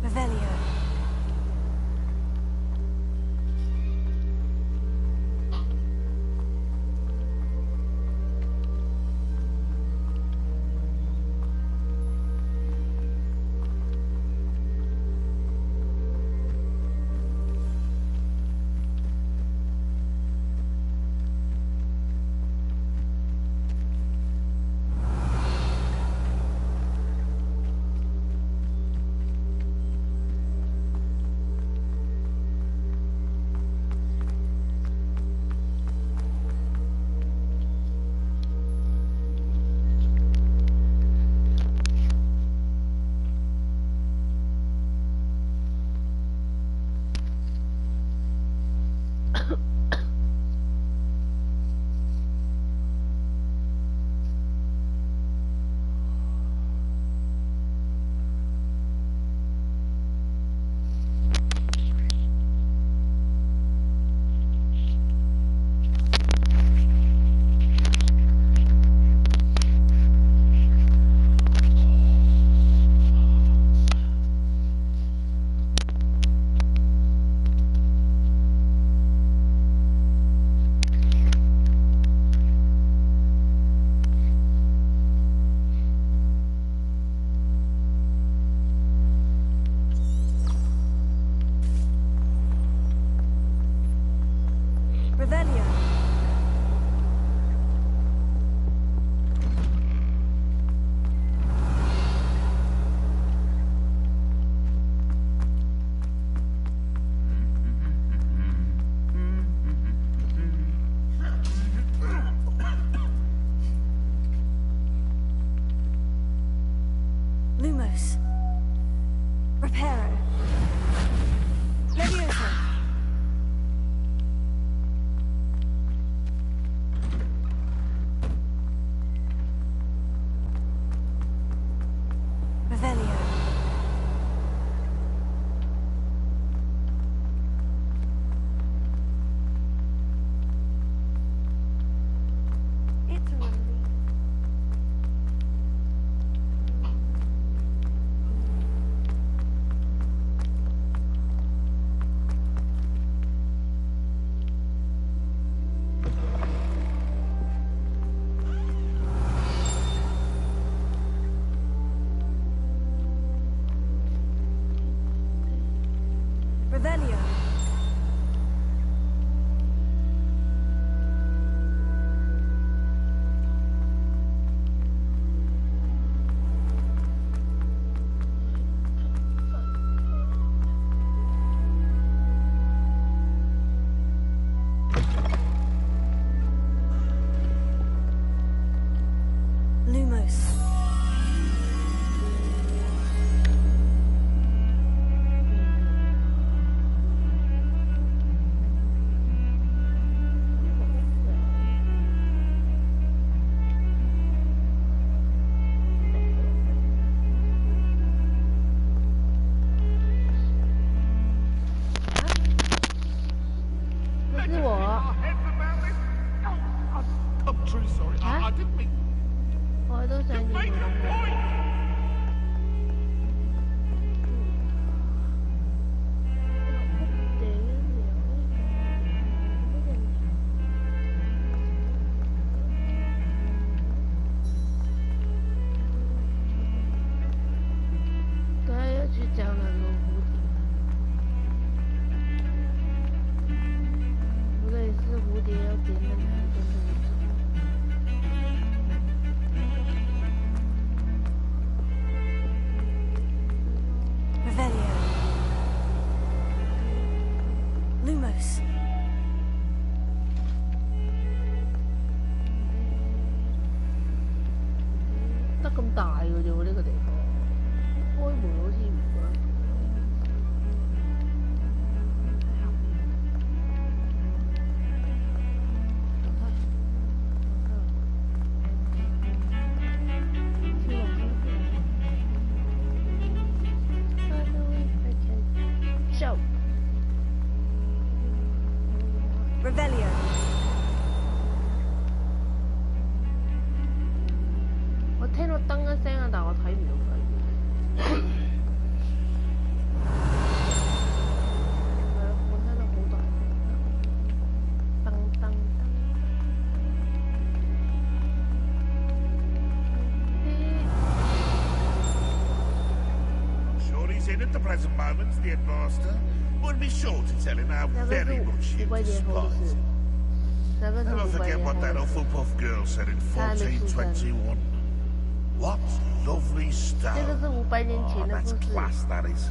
Revelio. Revelio. Lumos. Reparo. Levioso. Revelio. Revelio. Lumos. 得咁大嘅啫喎，呢個地方開門好似唔得。Revelio. 我聽到燈一聲啊，但我睇唔到佢。係咯，我聽到好大燈燈燈。Sure he's in at the present moment, the headmaster. Would be sure to tell him how very much he despises him. Never forget what that Hufflepuff girl said in 1421. What lovely stone. 这个是500年前的故 That's 事， class, that is.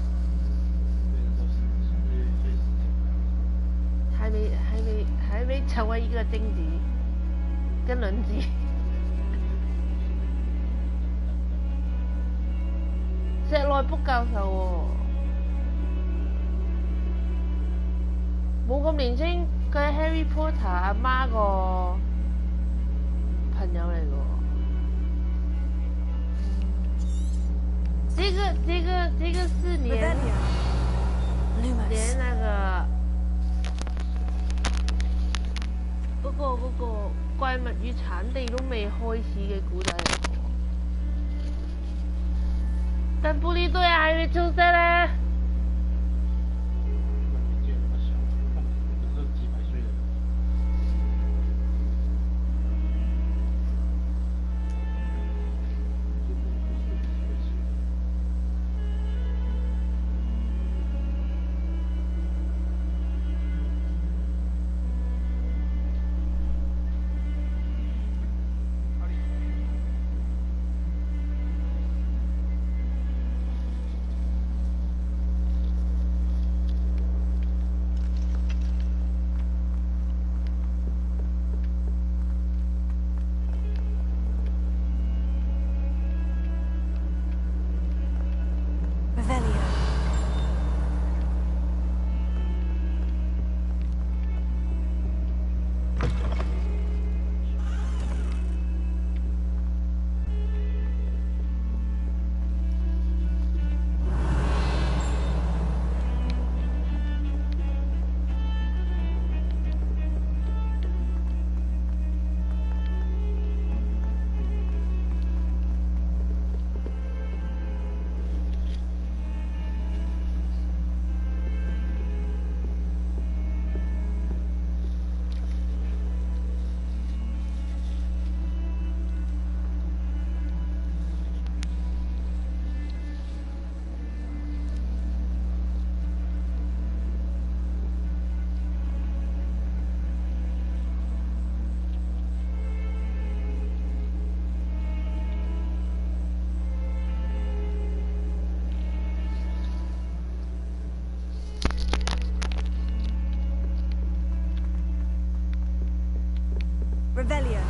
还没成为一个荆棘跟轮子。石內卜教授喎，冇咁年青，佢係 Harry Potter 阿媽個朋友嚟嘅喎。這個是連那個嗰個怪物與產地都未開始嘅故仔嚟嘅喎，但布利多亞還未出世咧。Revelio.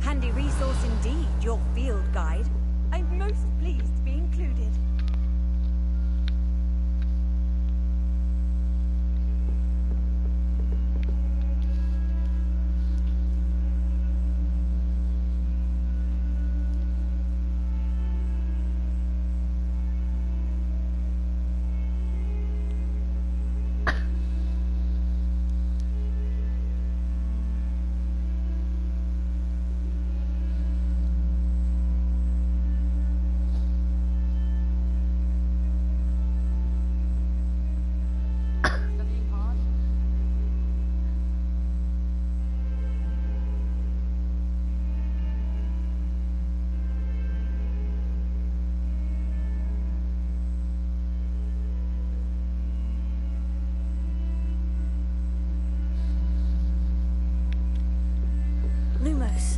Handy resource indeed, your field guide. I'm most pleased to be included. Lumos.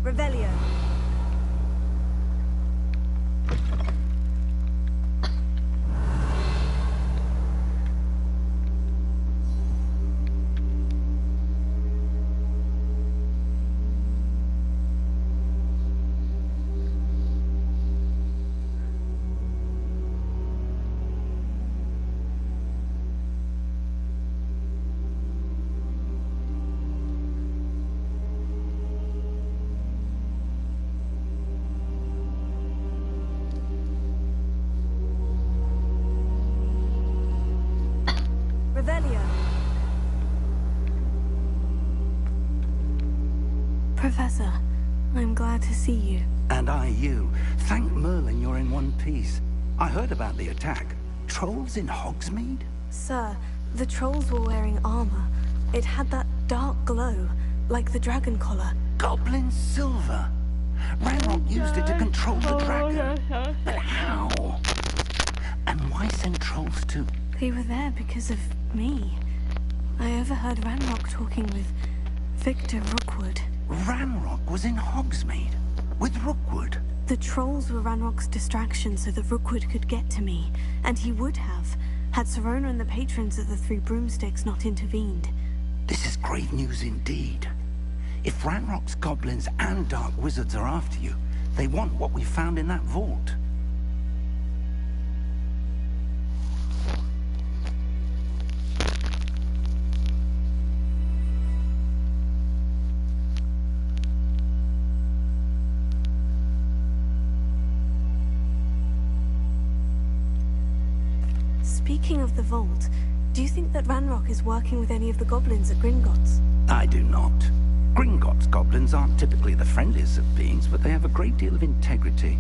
Revelio. Professor, I'm glad to see you. And I you. Thank Merlin you're in one piece. I heard about the attack. Trolls in Hogsmeade? Sir, the trolls were wearing armor. It had that dark glow, like the dragon collar. Goblin silver. Ranrock used it to control the dragon. But how? And why send trolls too? They were there because of me. I overheard Ranrock talking with Victor Rookwood. Ranrock was in Hogsmeade with Rookwood. The trolls were Ranrock's distraction so that Rookwood could get to me, and he would have, had Sirona and the patrons of the Three Broomsticks not intervened. This is great news indeed. If Ranrock's goblins and dark wizards are after you, they want what we found in that vault. Speaking of the vault, do you think that Ranrock is working with any of the goblins at Gringotts? I do not. Gringotts goblins aren't typically the friendliest of beings, but they have a great deal of integrity.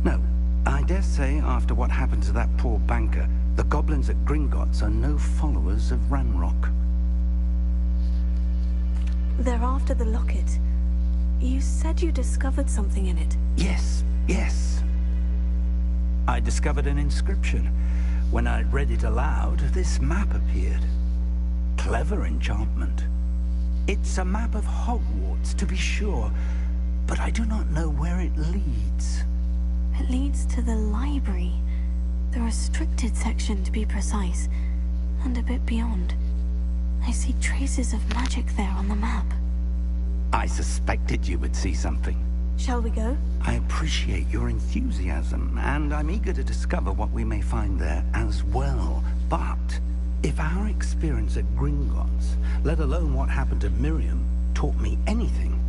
No, I dare say after what happened to that poor banker, the goblins at Gringotts are no followers of Ranrock. They're after the locket. You said you discovered something in it. Yes. I discovered an inscription. When I read it aloud, this map appeared. Clever enchantment. It's a map of Hogwarts, to be sure, but I do not know where it leads. It leads to the library. The restricted section, to be precise, and a bit beyond. I see traces of magic there on the map. I suspected you would see something. Shall we go? I appreciate your enthusiasm, and I'm eager to discover what we may find there as well. But if our experience at Gringotts, let alone what happened to Miriam, taught me anything,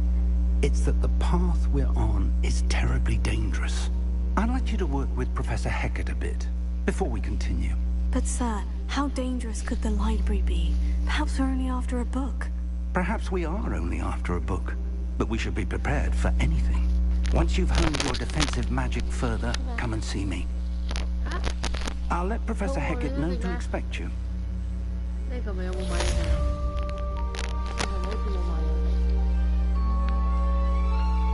it's that the path we're on is terribly dangerous. I'd like you to work with Professor Hecat a bit, before we continue. But sir, how dangerous could the library be? Perhaps we're only after a book. Perhaps we are only after a book, but we should be prepared for anything. Once you've honed your defensive magic further, come and see me. I'll let Professor Hecat know to expect you. 呢個咪有冇買嘅？係咪好似冇買嘅？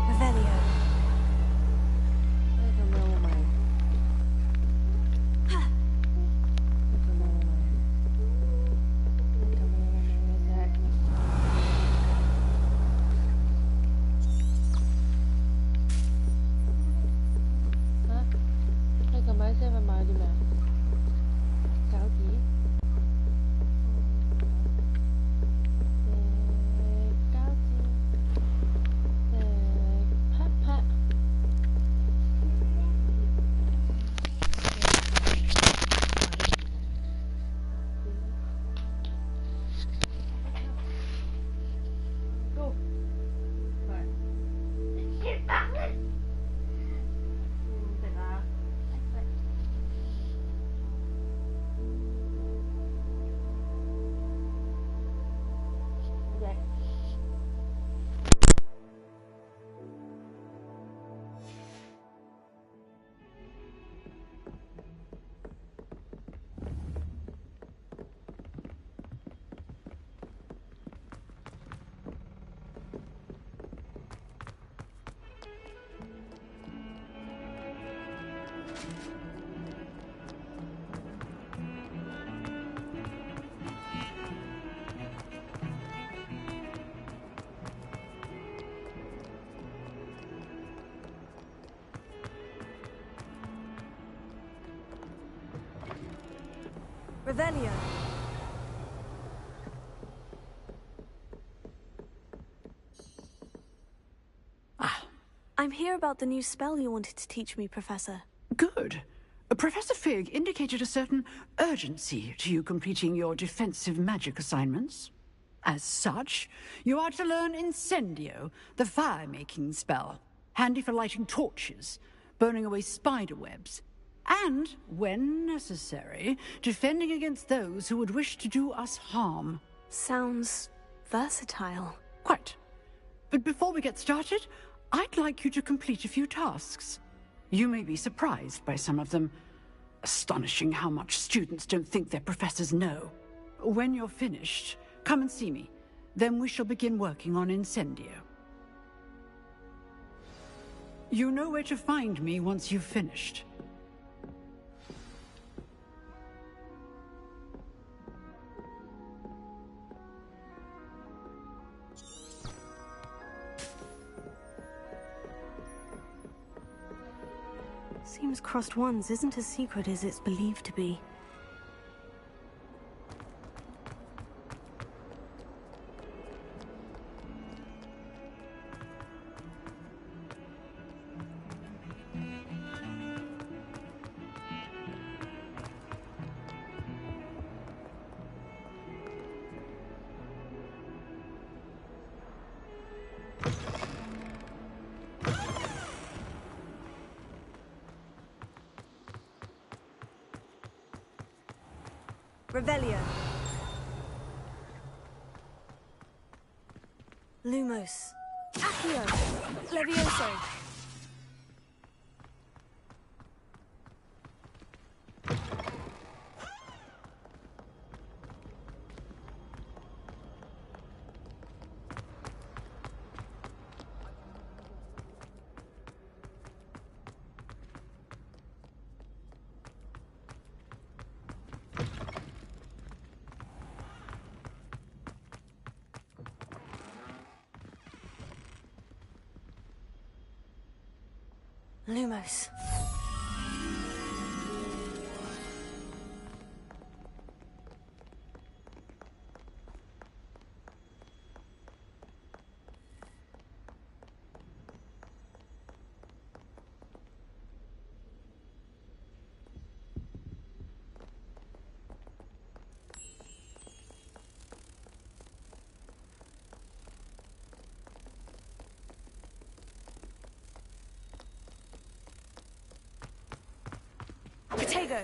Revelio. 呢個咪有冇買？呢個咪有冇買？呢個咪有冇買嘅啫？嚇？你琴晚7買咗啲咩啊？餃子。 Revelio. I'm here about the new spell you wanted to teach me, Professor. Good. Professor Fig indicated a certain urgency to you completing your defensive magic assignments. As such, you are to learn Incendio, the fire-making spell, handy for lighting torches, burning away spider webs, and, when necessary, defending against those who would wish to do us harm. Sounds versatile. Quite. But before we get started, I'd like you to complete a few tasks. You may be surprised by some of them. Astonishing how much students don't think their professors know. When you're finished, come and see me. Then we shall begin working on Incendio. You know where to find me once you've finished. Seems crossed ones isn't as secret as it's believed to be. Revelio. Lumos. Accio. Levioso. Lumos. Tego!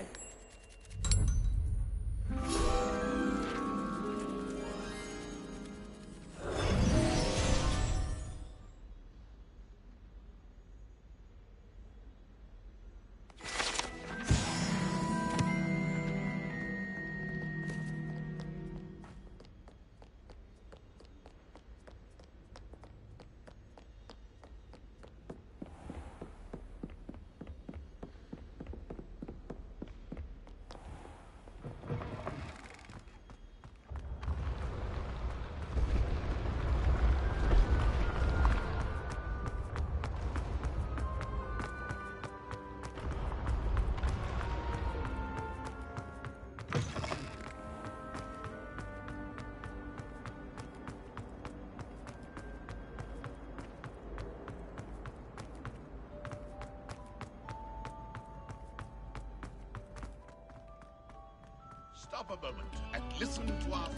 Stop a moment and listen to our...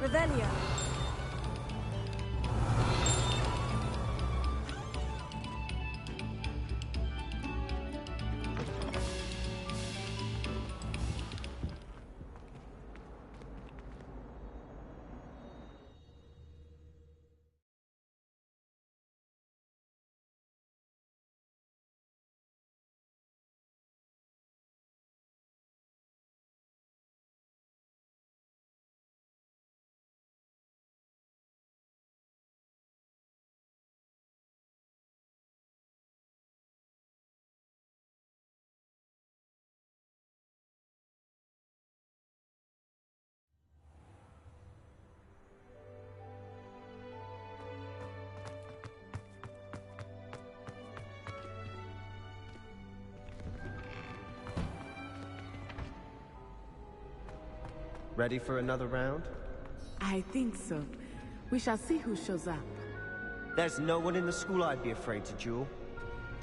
Revelio. Ready for another round? I think so. We shall see who shows up. There's no one in the school I'd be afraid to duel.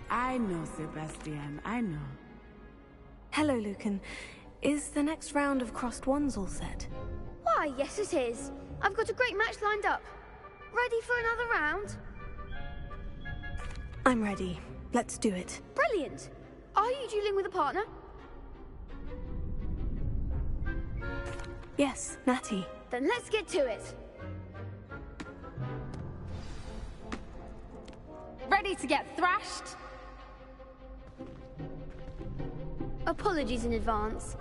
I know, Sebastian. I know. Hello, Lucan. Is the next round of Crossed Wands all set? Why, yes it is. I've got a great match lined up. Ready for another round? I'm ready. Let's do it. Brilliant. Are you dueling with a partner? Yes, Natty. Then let's get to it. Ready to get thrashed? Apologies in advance.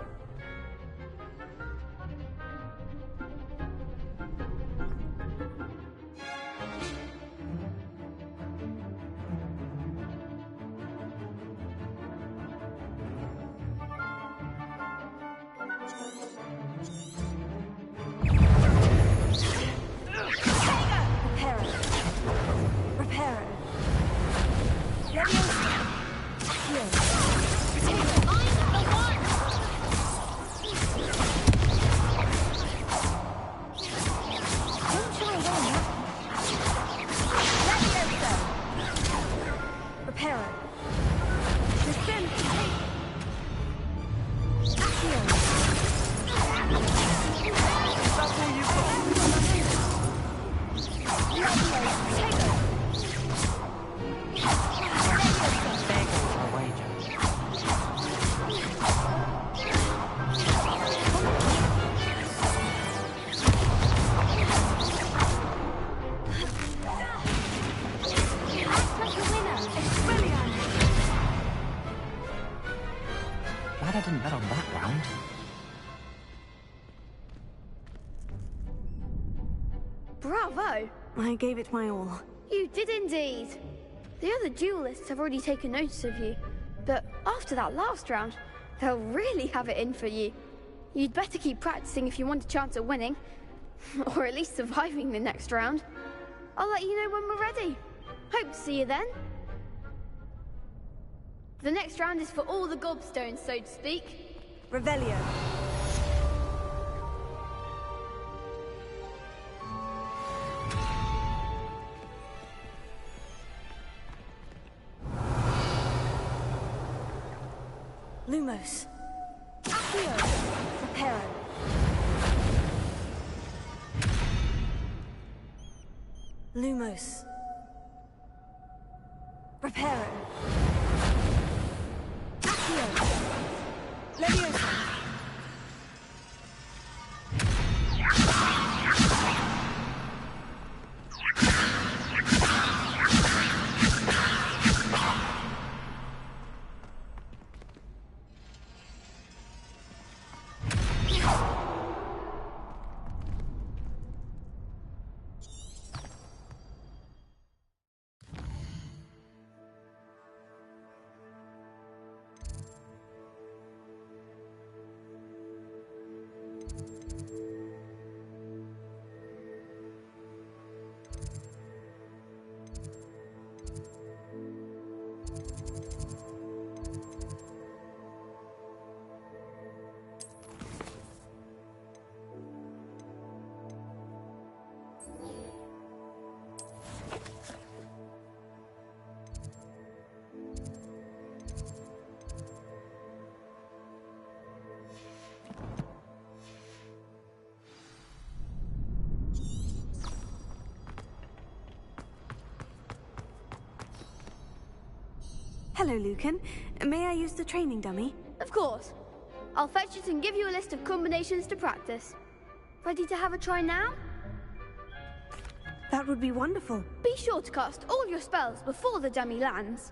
bravo! I gave it my all. You did indeed. The other duelists have already taken notice of you, but after that last round, they'll really have it in for you. You'd better keep practicing if you want a chance at winning, or at least surviving the next round. I'll let you know when we're ready. Hope to see you then. The next round is for all the gobstones, so to speak. Revelio. Lumos. Accio. Reparo. Lumos. Reparo. Accio. Leviosa. Hello, Lucan. May I use the training dummy? Of course. I'll fetch it and give you a list of combinations to practice. Ready to have a try now? That would be wonderful. Be sure to cast all your spells before the dummy lands.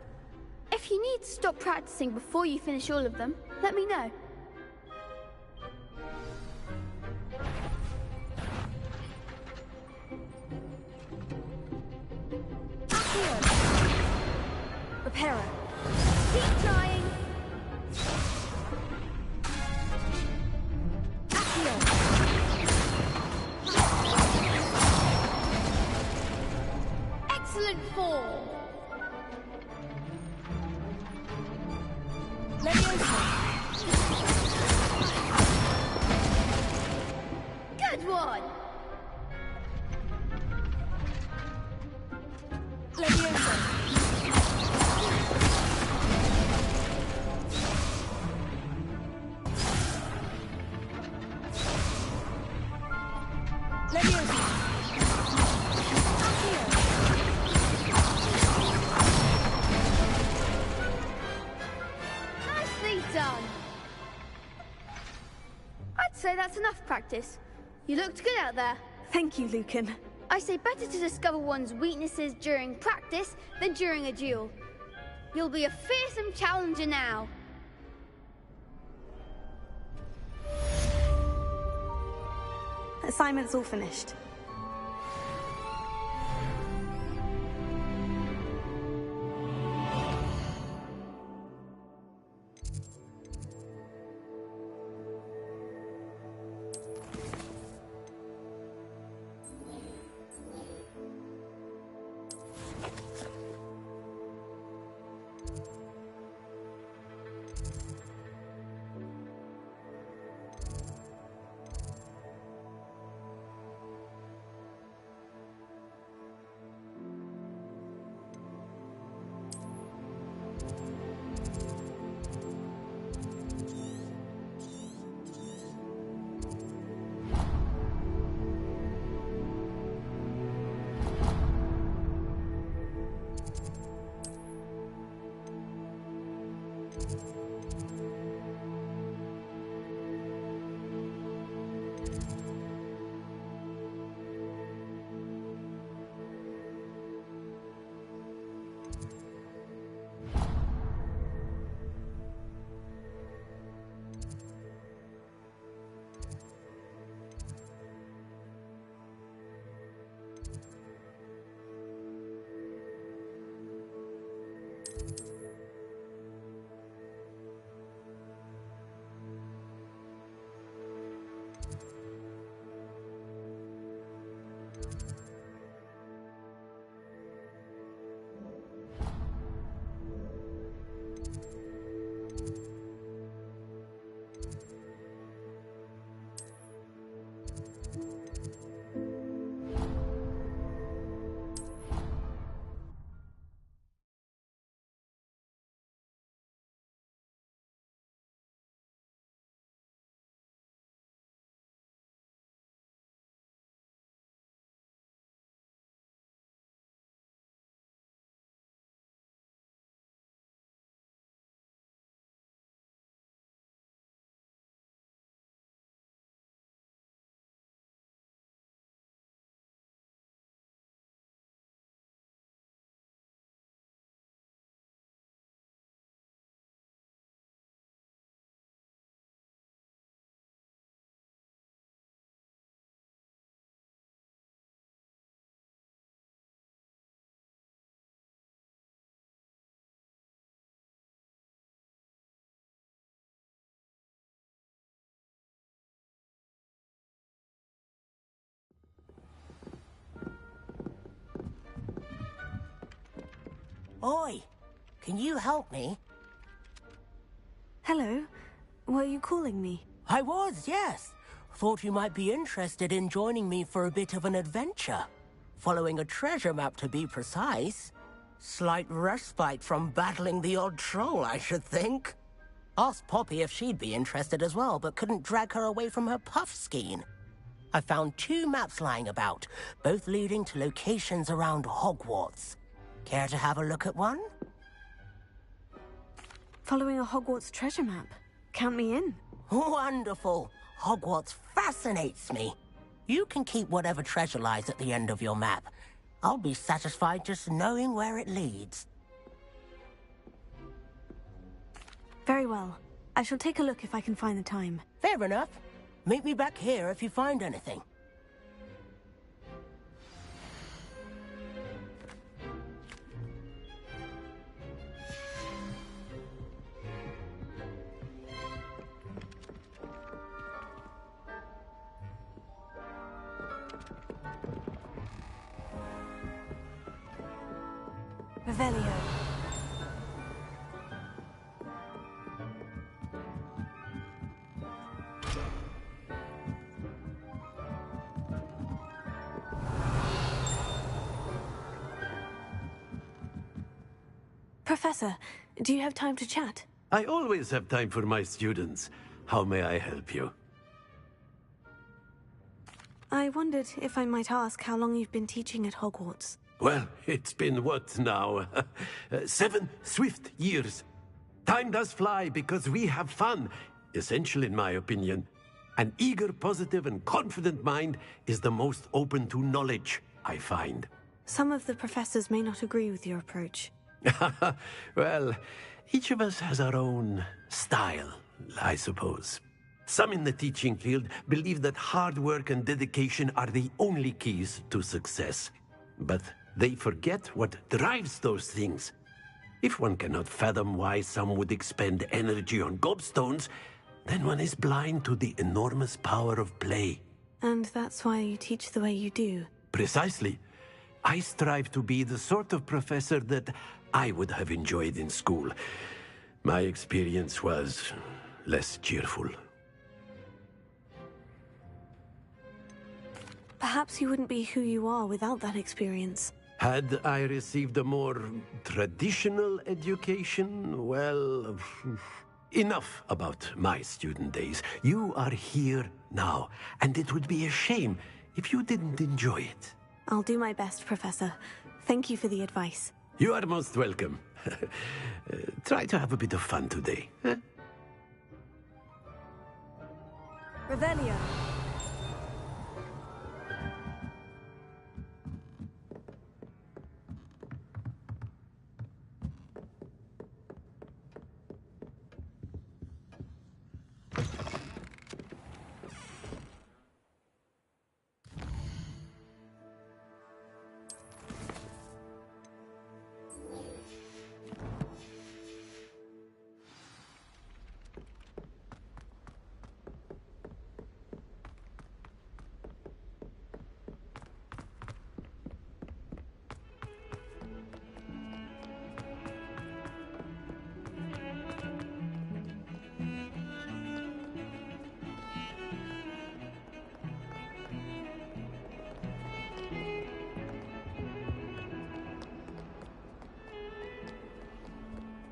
If you need to stop practicing before you finish all of them, let me know. Reparo. Keep trying. Accio. Excellent form. Leviosa. Good one. Leviosa. Nicely done. I'd say that's enough practice. You looked good out there. Thank you, Lucan. I say better to discover one's weaknesses during practice than during a duel. You'll be a fearsome challenger now. Assignment's all finished. Oi! Can you help me? Hello. Were you calling me? I was, yes. Thought you might be interested in joining me for a bit of an adventure. Following a treasure map, to be precise. Slight respite from battling the odd troll, I should think. Asked Poppy if she'd be interested as well, but couldn't drag her away from her puff skein. I found 2 maps lying about, both leading to locations around Hogwarts. Care to have a look at one? Following a Hogwarts treasure map. Count me in. Wonderful. Hogwarts fascinates me. You can keep whatever treasure lies at the end of your map. I'll be satisfied just knowing where it leads. Very well. I shall take a look if I can find the time. Fair enough. Meet me back here if you find anything. Revelio. Professor, do you have time to chat? I always have time for my students. How may I help you? I wondered if I might ask how long you've been teaching at Hogwarts. Well, it's been what now? 7 swift years. Time does fly because we have fun. Essential in my opinion. An eager, positive, and confident mind is the most open to knowledge, I find. Some of the professors may not agree with your approach. Well, each of us has our own style, I suppose. Some in the teaching field believe that hard work and dedication are the only keys to success. But they forget what drives those things. If one cannot fathom why some would expend energy on gobstones, then one is blind to the enormous power of play. And that's why you teach the way you do. Precisely. I strive to be the sort of professor that I would have enjoyed in school. My experience was less cheerful. Perhaps you wouldn't be who you are without that experience. Had I received a more traditional education, well, enough about my student days. You are here now, and it would be a shame if you didn't enjoy it. I'll do my best, Professor. Thank you for the advice. You are most welcome. Try to have a bit of fun today. Huh? Revelio.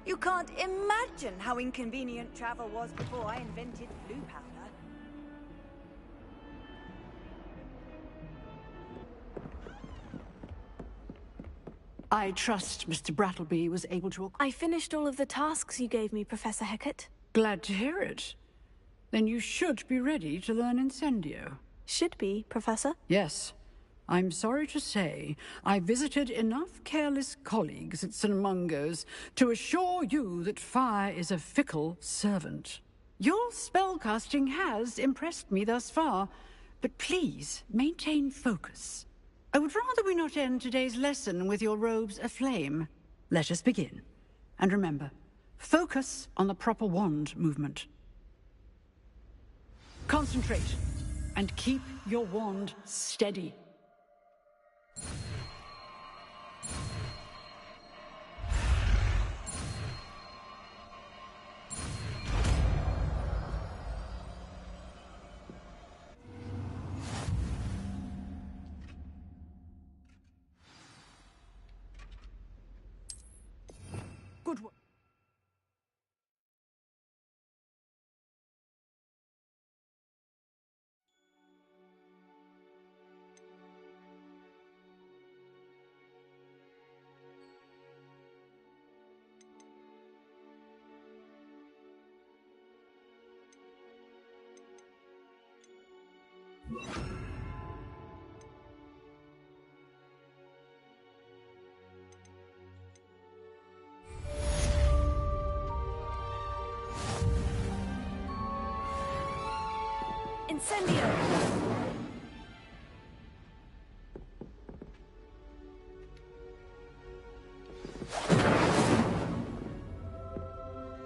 You can't imagine how inconvenient travel was before I invented blue powder. I trust Mr. Brattleby was able to... I finished all of the tasks you gave me, Professor Hecat. Glad to hear it. Then you should be ready to learn Incendio. Should be, Professor? Yes. I'm sorry to say, I visited enough careless colleagues at St. Mungo's to assure you that fire is a fickle servant. Your spellcasting has impressed me thus far, but please maintain focus. I would rather we not end today's lesson with your robes aflame. Let us begin. And remember, focus on the proper wand movement. Concentrate, and keep your wand steady. Incendio!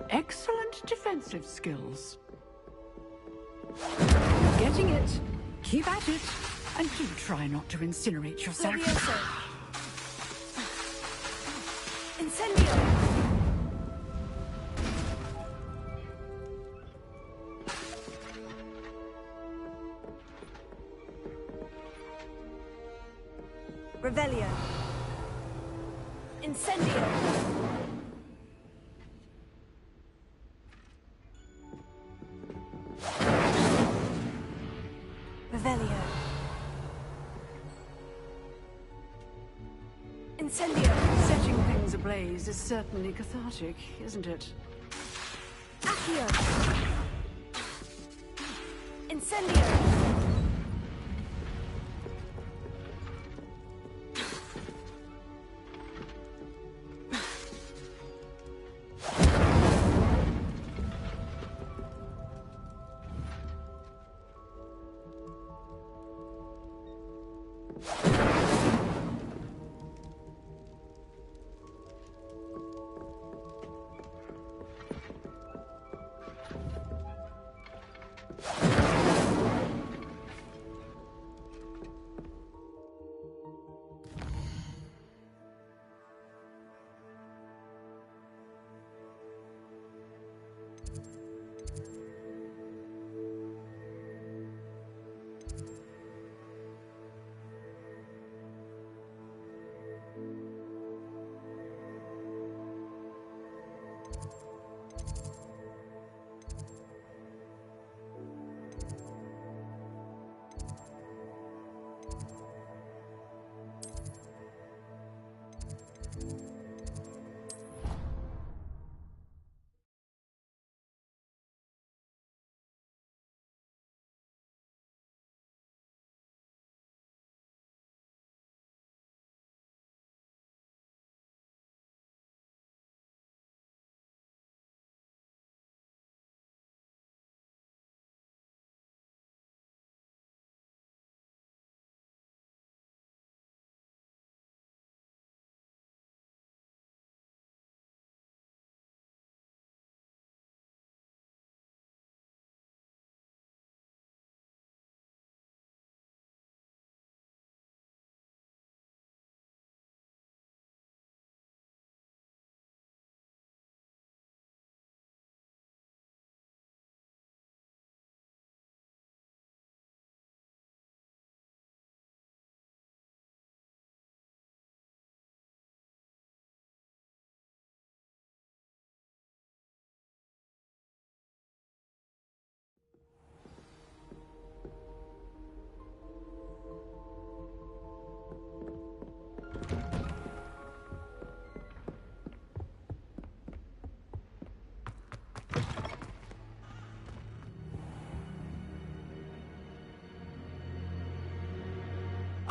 Excellent defensive skills. Getting it. Keep at it. And do try not to incinerate yourself. Levioso. Incendio! Revelio. Incendio. Revelio. Incendio. Setting things ablaze is certainly cathartic, isn't it? Accio. Incendio.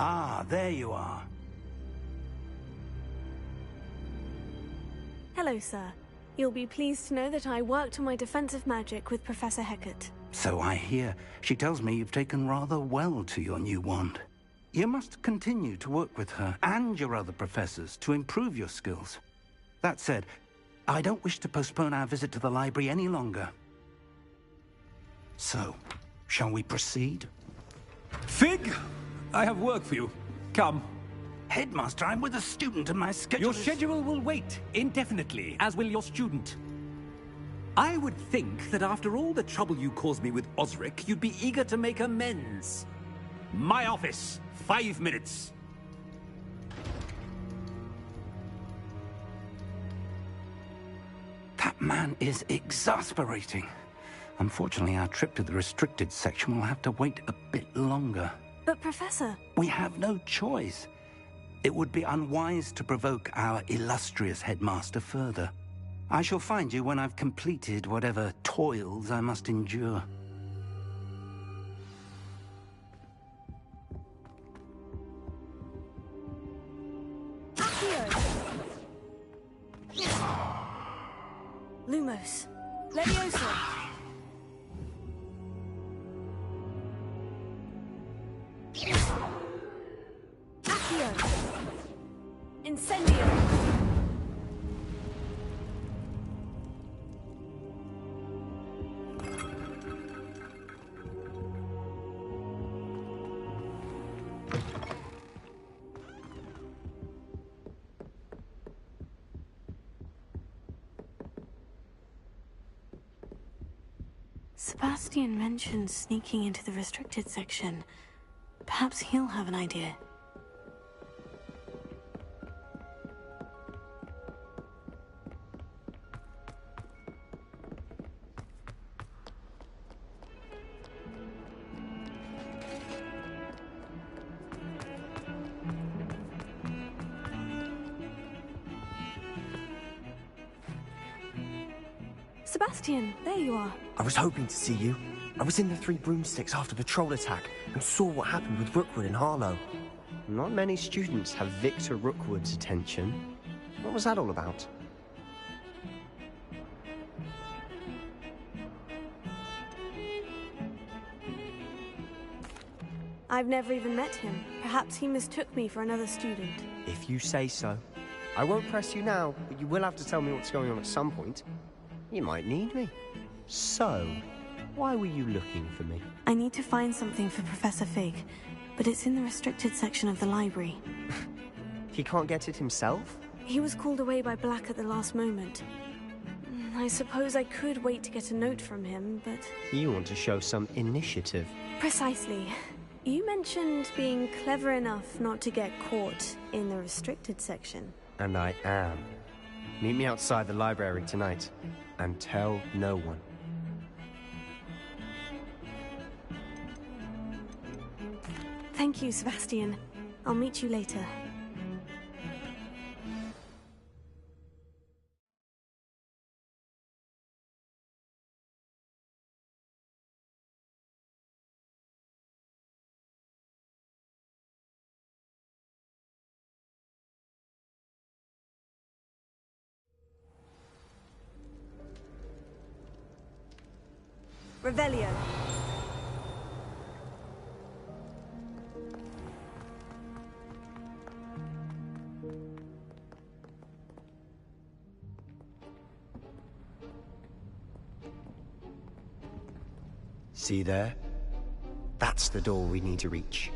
Ah, there you are. Hello, sir. You'll be pleased to know that I worked on my defensive magic with Professor Hecat. So I hear. She tells me you've taken rather well to your new wand. You must continue to work with her and your other professors to improve your skills. That said, I don't wish to postpone our visit to the library any longer. So, shall we proceed? Fig! I have work for you. Come. Headmaster, I'm with a student and my schedule Your schedule will wait indefinitely, as will your student. I would think that after all the trouble you caused me with Osric, you'd be eager to make amends. My office. 5 minutes. That man is exasperating. Unfortunately, our trip to the restricted section will have to wait a bit longer. But, Professor... We have no choice. It would be unwise to provoke our illustrious headmaster further. I shall find you when I've completed whatever toils I must endure. Lumos. Leviosa. Accio. Incendio. Sebastian mentioned sneaking into the restricted section. Perhaps he'll have an idea. Sebastian, there you are. I was hoping to see you. I was in the Three Broomsticks after the troll attack and saw what happened with Rookwood and Harlow. Not many students have Victor Rookwood's attention. What was that all about? I've never even met him. Perhaps he mistook me for another student. If you say so. I won't press you now, but you will have to tell me what's going on at some point. You might need me. So, why were you looking for me? I need to find something for Professor Fig, but it's in the restricted section of the library. He can't get it himself? He was called away by Black at the last moment. I suppose I could wait to get a note from him, but... You want to show some initiative. Precisely. You mentioned being clever enough not to get caught in the restricted section. And I am. Meet me outside the library tonight, and tell no one. Thank you, Sebastian. I'll meet you later. Revelio. See there? That's the door we need to reach.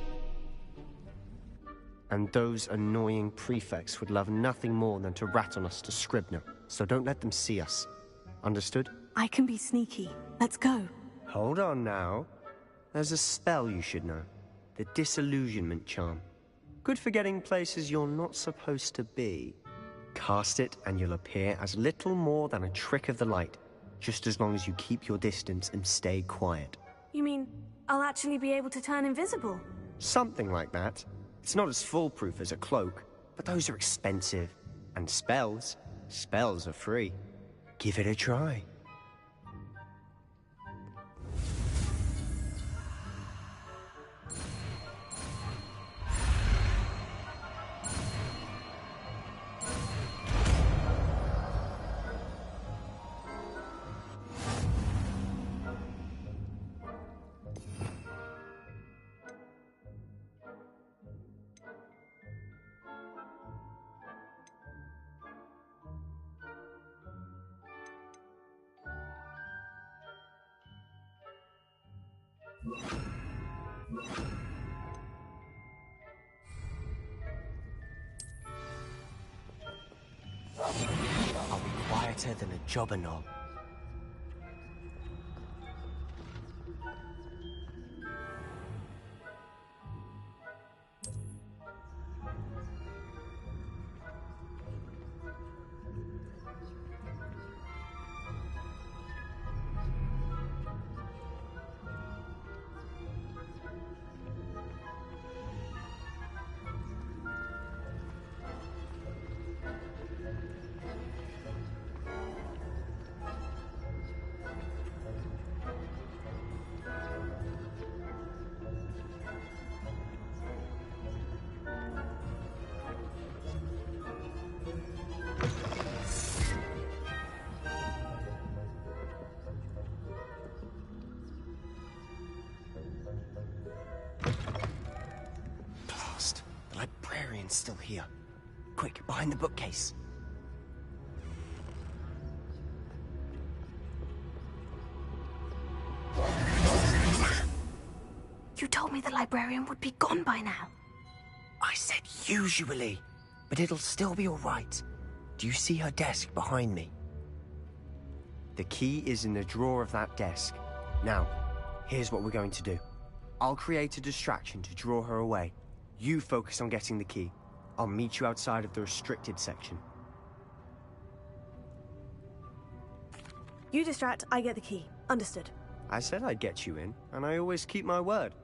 And those annoying prefects would love nothing more than to rat on us to Scribner, so don't let them see us. Understood? I can be sneaky. Let's go. Hold on now. There's a spell you should know. The Disillusionment Charm. Good for getting places you're not supposed to be. Cast it and you'll appear as little more than a trick of the light, just as long as you keep your distance and stay quiet. You mean I'll actually be able to turn invisible? Something like that. It's not as foolproof as a cloak, but those are expensive. And spells are free. Give it a try. I'll be quieter than a jobberknoll. Merlin's still here. Quick, behind the bookcase. You told me the librarian would be gone by now. I said usually, but it'll still be all right. Do you see her desk behind me? The key is in the drawer of that desk. Now, here's what we're going to do. I'll create a distraction to draw her away. You focus on getting the key. I'll meet you outside of the restricted section. You distract, I get the key. Understood. I said I'd get you in, and I always keep my word.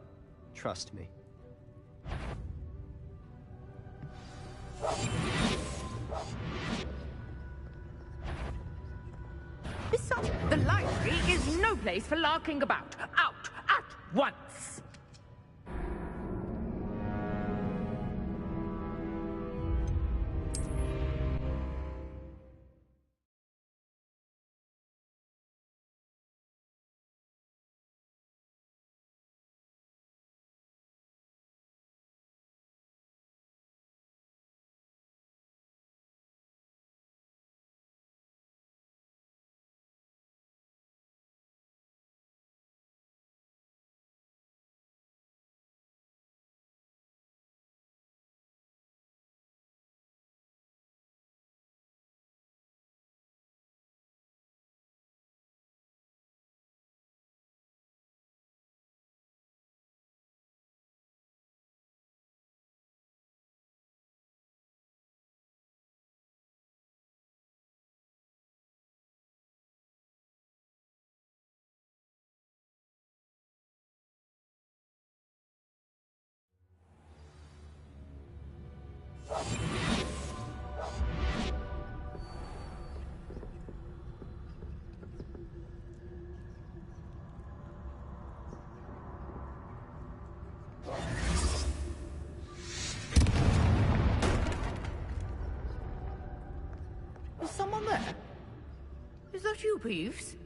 Trust me. Besides, the library is no place for larking about. Out at once! Is someone there? Is that you, Peeves?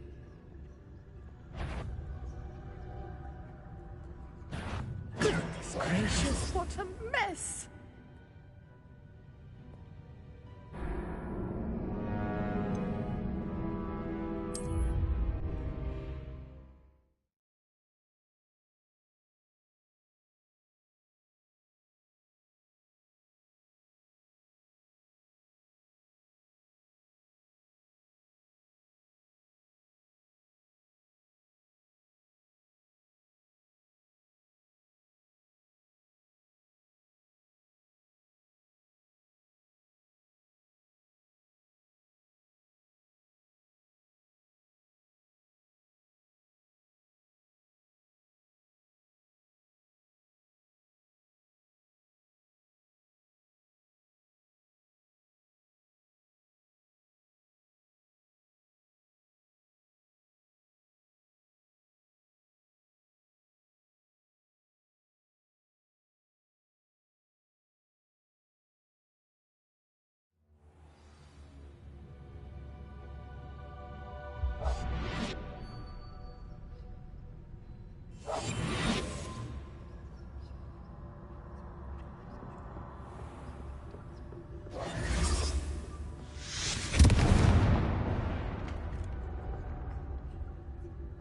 Goodness gracious, what a mess!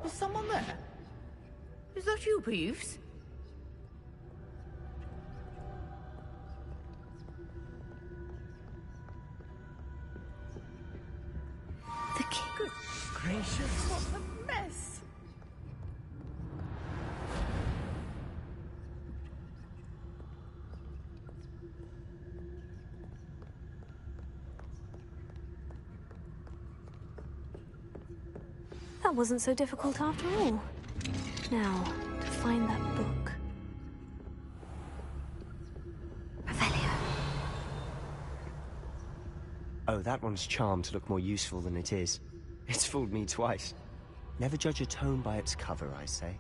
Is someone there? Is that you, Peeves? The key. Goodness gracious, what a mess! That wasn't so difficult after all. Now, to find that book. Revelio. Oh, that one's charmed to look more useful than it is. It's fooled me twice. Never judge a tome by its cover, I say.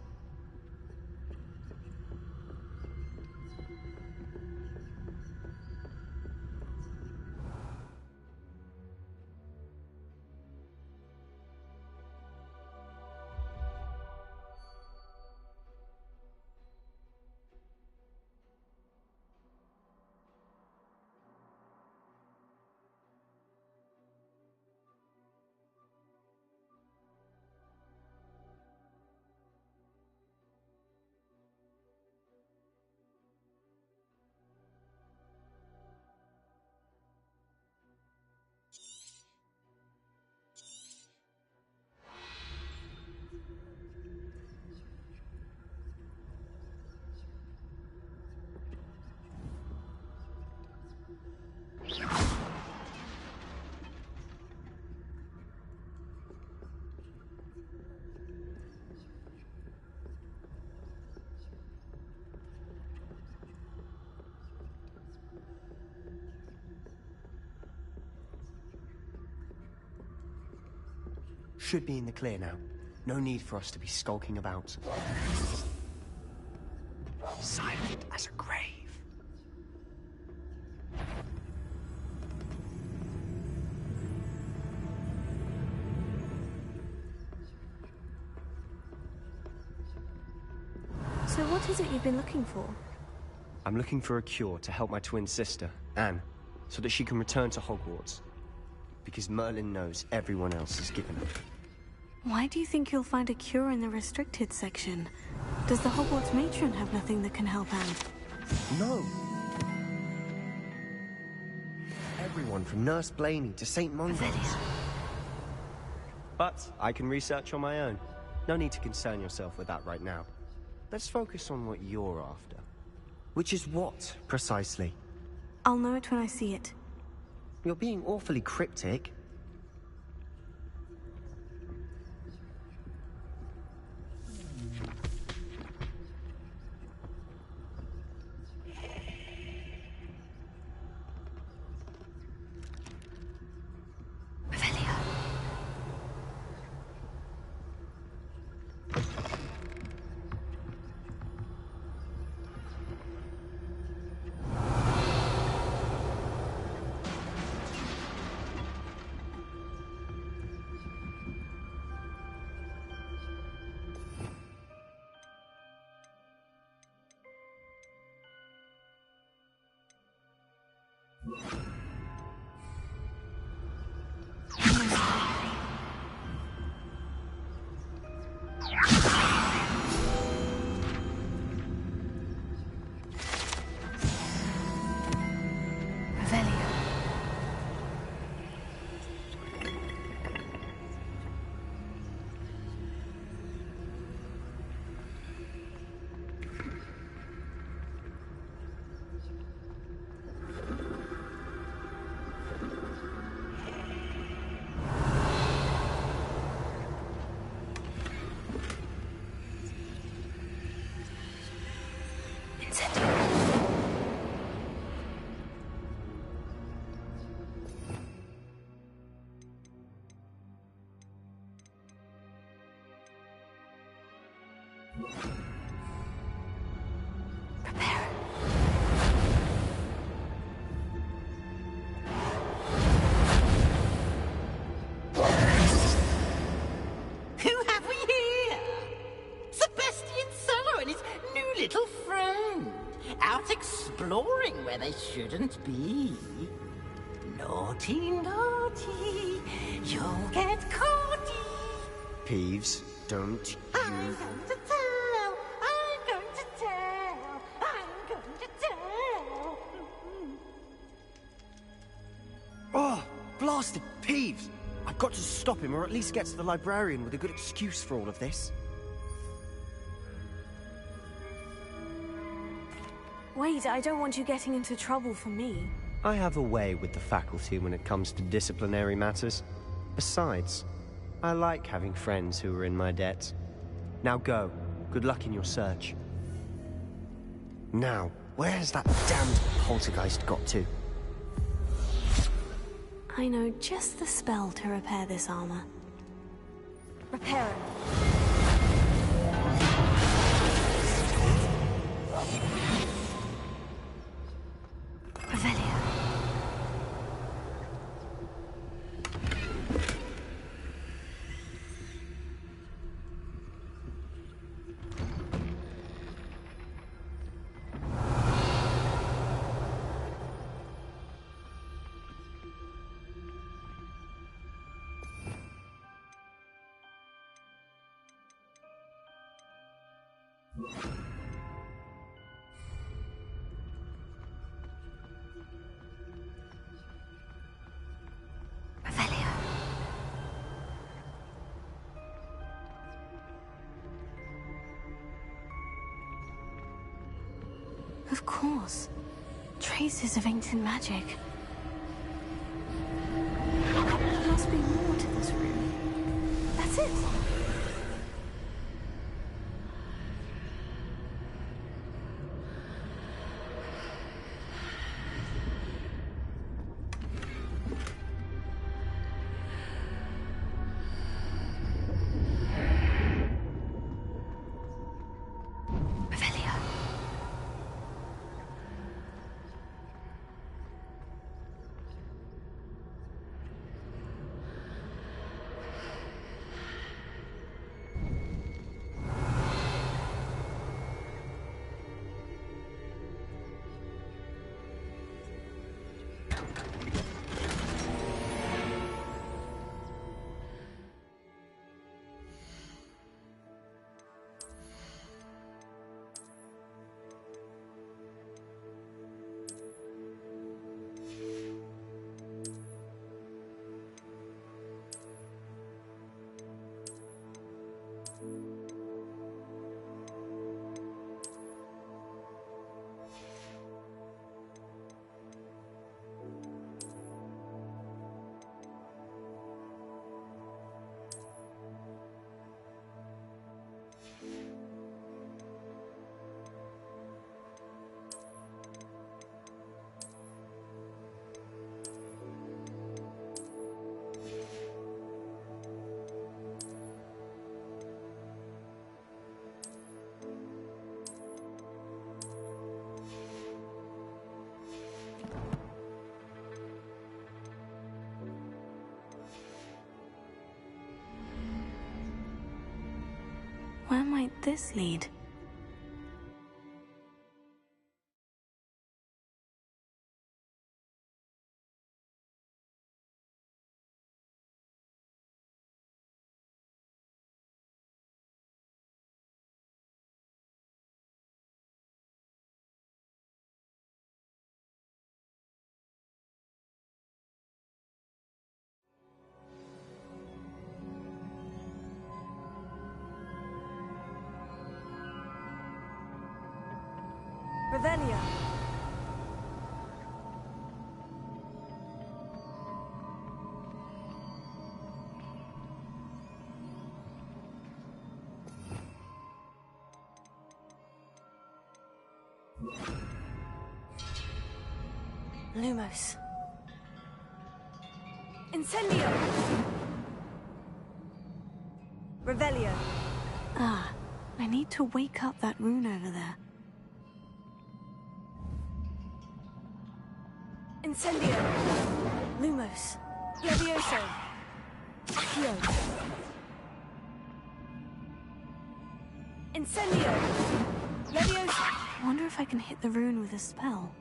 should be in the clear now. No need for us to be skulking about. Silent as a grave. So what is it you've been looking for? I'm looking for a cure to help my twin sister, Anne, so that she can return to Hogwarts. Because Merlin knows everyone else is given up. Why do you think you'll find a cure in the restricted section? Does the Hogwarts matron have nothing that can help Anne? No! Everyone from Nurse Blaney to St. Mungo's. But I can research on my own. No need to concern yourself with that right now. Let's focus on what you're after. Which is what, precisely? I'll know it when I see it. You're being awfully cryptic. Exploring where they shouldn't be. Naughty, naughty, you'll get caughty. Peeves, don't you... I'm going to tell, I'm going to tell, I'm going to tell. Oh, blasted Peeves! I've got to stop him, or at least get to the librarian with a good excuse for all of this. Wait, I don't want you getting into trouble for me. I have a way with the faculty when it comes to disciplinary matters. Besides, I like having friends who are in my debt. Now go. Good luck in your search. Now, where's that damned poltergeist got to? I know just the spell to repair this armor. Repair it. Of course. Traces of ancient magic. There must be more to this room. That's it. Where might this lead? Revelio. Lumos. Incendio. Revelio. Ah, I need to wake up that rune over there. Incendio. Lumos. Levioso. Accio. Incendio. Levioso. I wonder if I can hit the rune with a spell.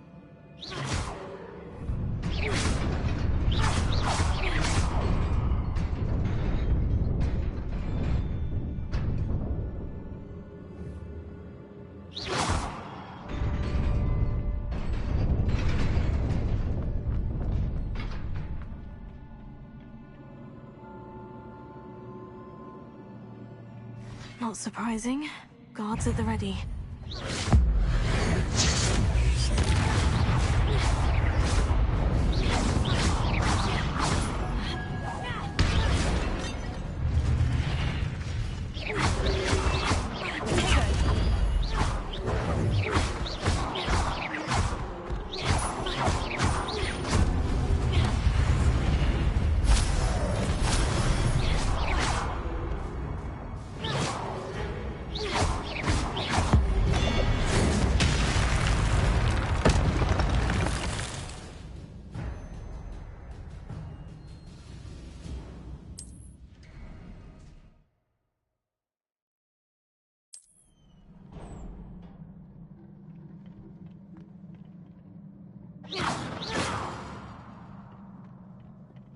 Not surprising. Guards at the ready.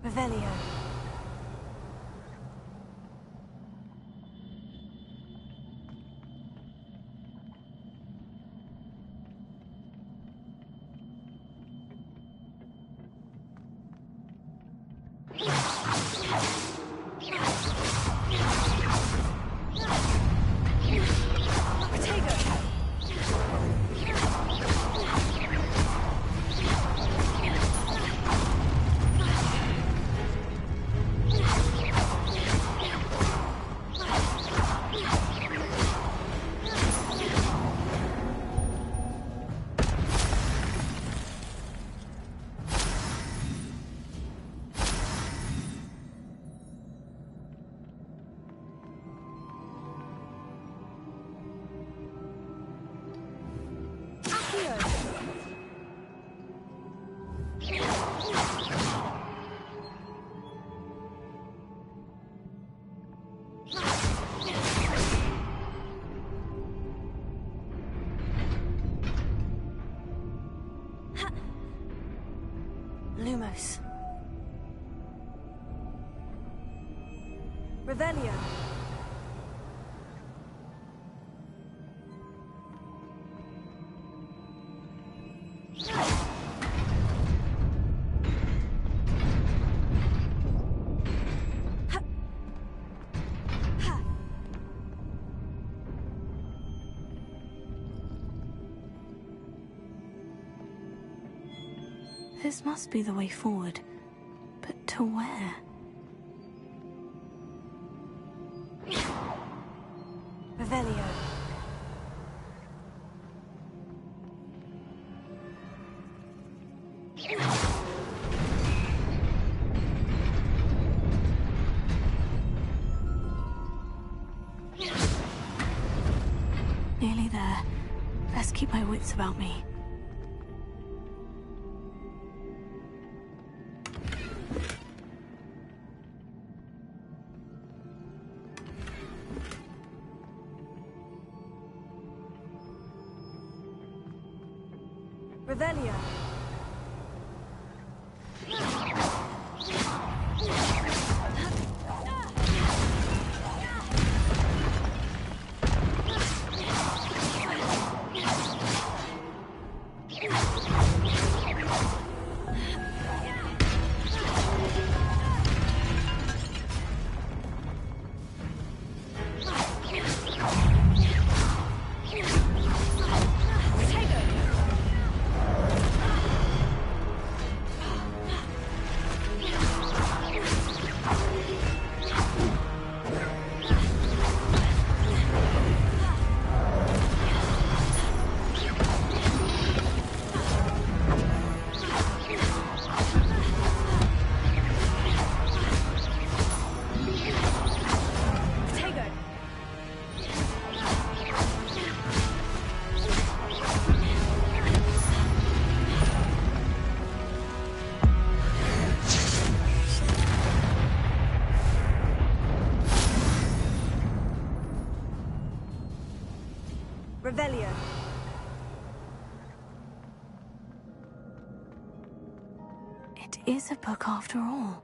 Revelio. Lumos. Revelio. This must be the way forward. But to where? Revelio. Nearly there. Best keep my wits about me. Revelio. Revelio. It is a book after all.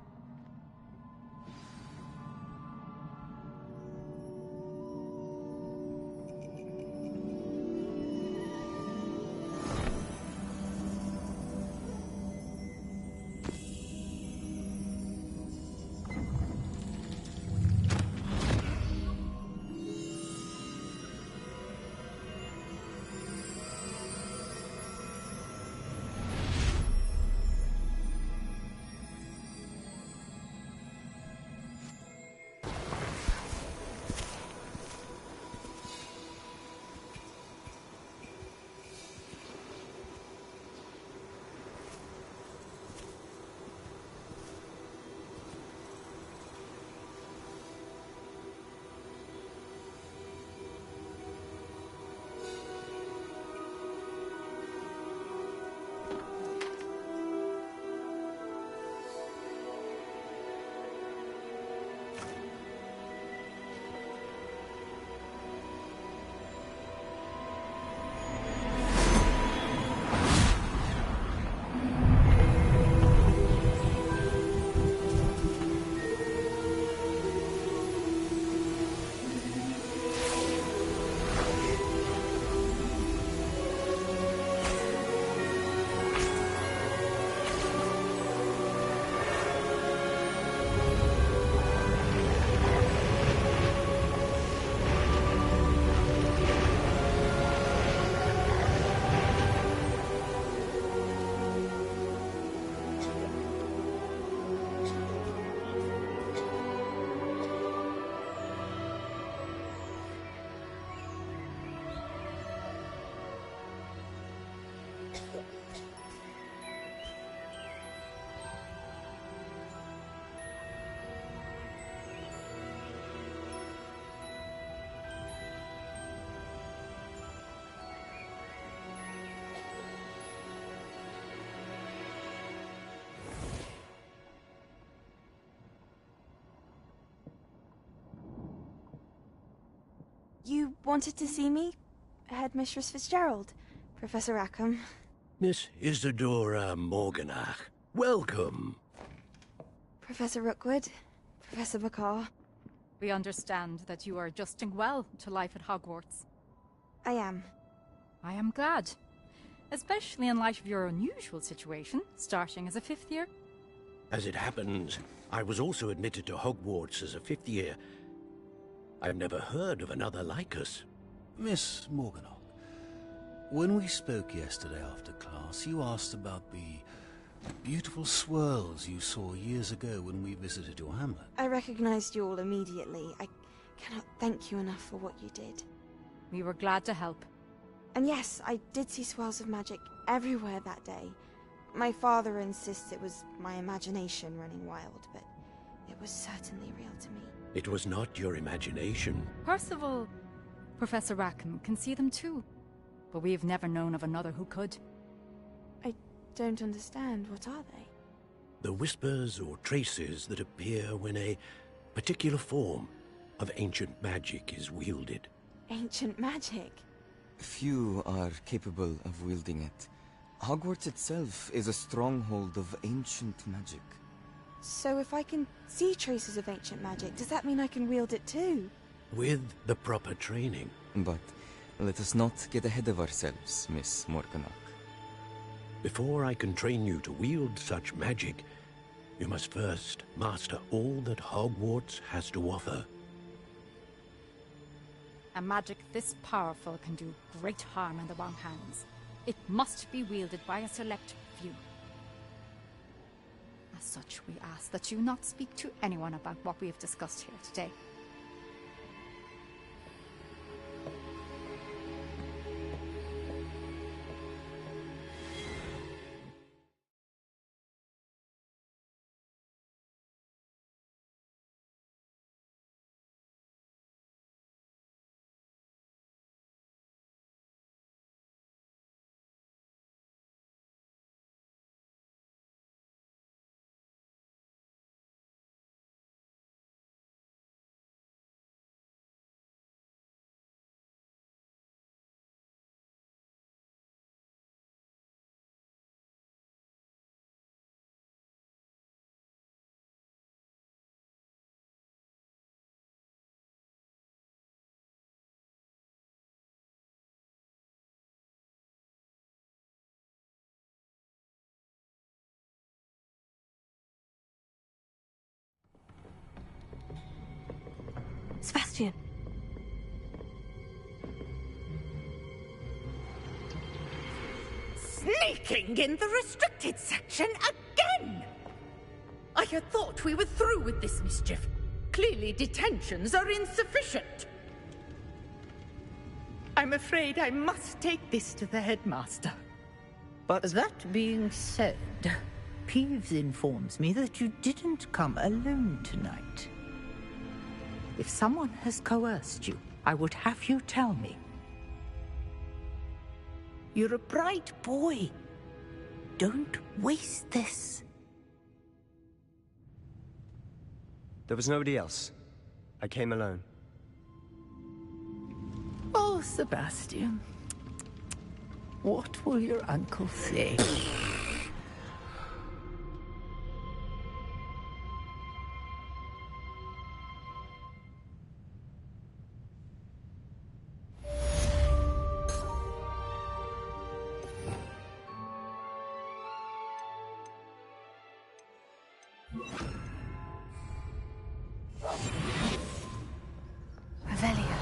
You wanted to see me? Headmistress Fitzgerald, Professor Rackham. Miss Isadora Morganach, welcome. Professor Rookwood, Professor Bakar. We understand that you are adjusting well to life at Hogwarts. I am. I am glad. Especially in light of your unusual situation, starting as a 5th year. As it happens, I was also admitted to Hogwarts as a 5th year. I've never heard of another like us. Miss Morganach, when we spoke yesterday after class, you asked about the beautiful swirls you saw years ago when we visited your hamlet. I recognized you all immediately. I cannot thank you enough for what you did. We were glad to help. And yes, I did see swirls of magic everywhere that day. My father insists it was my imagination running wild, but it was certainly real to me. It was not your imagination. Percival, Professor Rackham can see them too. But we've never known of another who could. I don't understand. What are they? The whispers or traces that appear when a particular form of ancient magic is wielded. Ancient magic? Few are capable of wielding it. Hogwarts itself is a stronghold of ancient magic. So if I can see traces of ancient magic, does that mean I can wield it too? With the proper training. But let us not get ahead of ourselves, Miss Morganach. Before I can train you to wield such magic, you must first master all that Hogwarts has to offer. A magic this powerful can do great harm in the wrong hands. It must be wielded by a select few. As such, we ask that you not speak to anyone about what we have discussed here today. Sebastian! Sneaking in the restricted section again! I had thought we were through with this mischief. Clearly detentions are insufficient. I'm afraid I must take this to the headmaster. But that being said, Peeves informs me that you didn't come alone tonight. If someone has coerced you, I would have you tell me. You're a bright boy. Don't waste this. There was nobody else. I came alone. Oh, Sebastian. What will your uncle say? Revelio.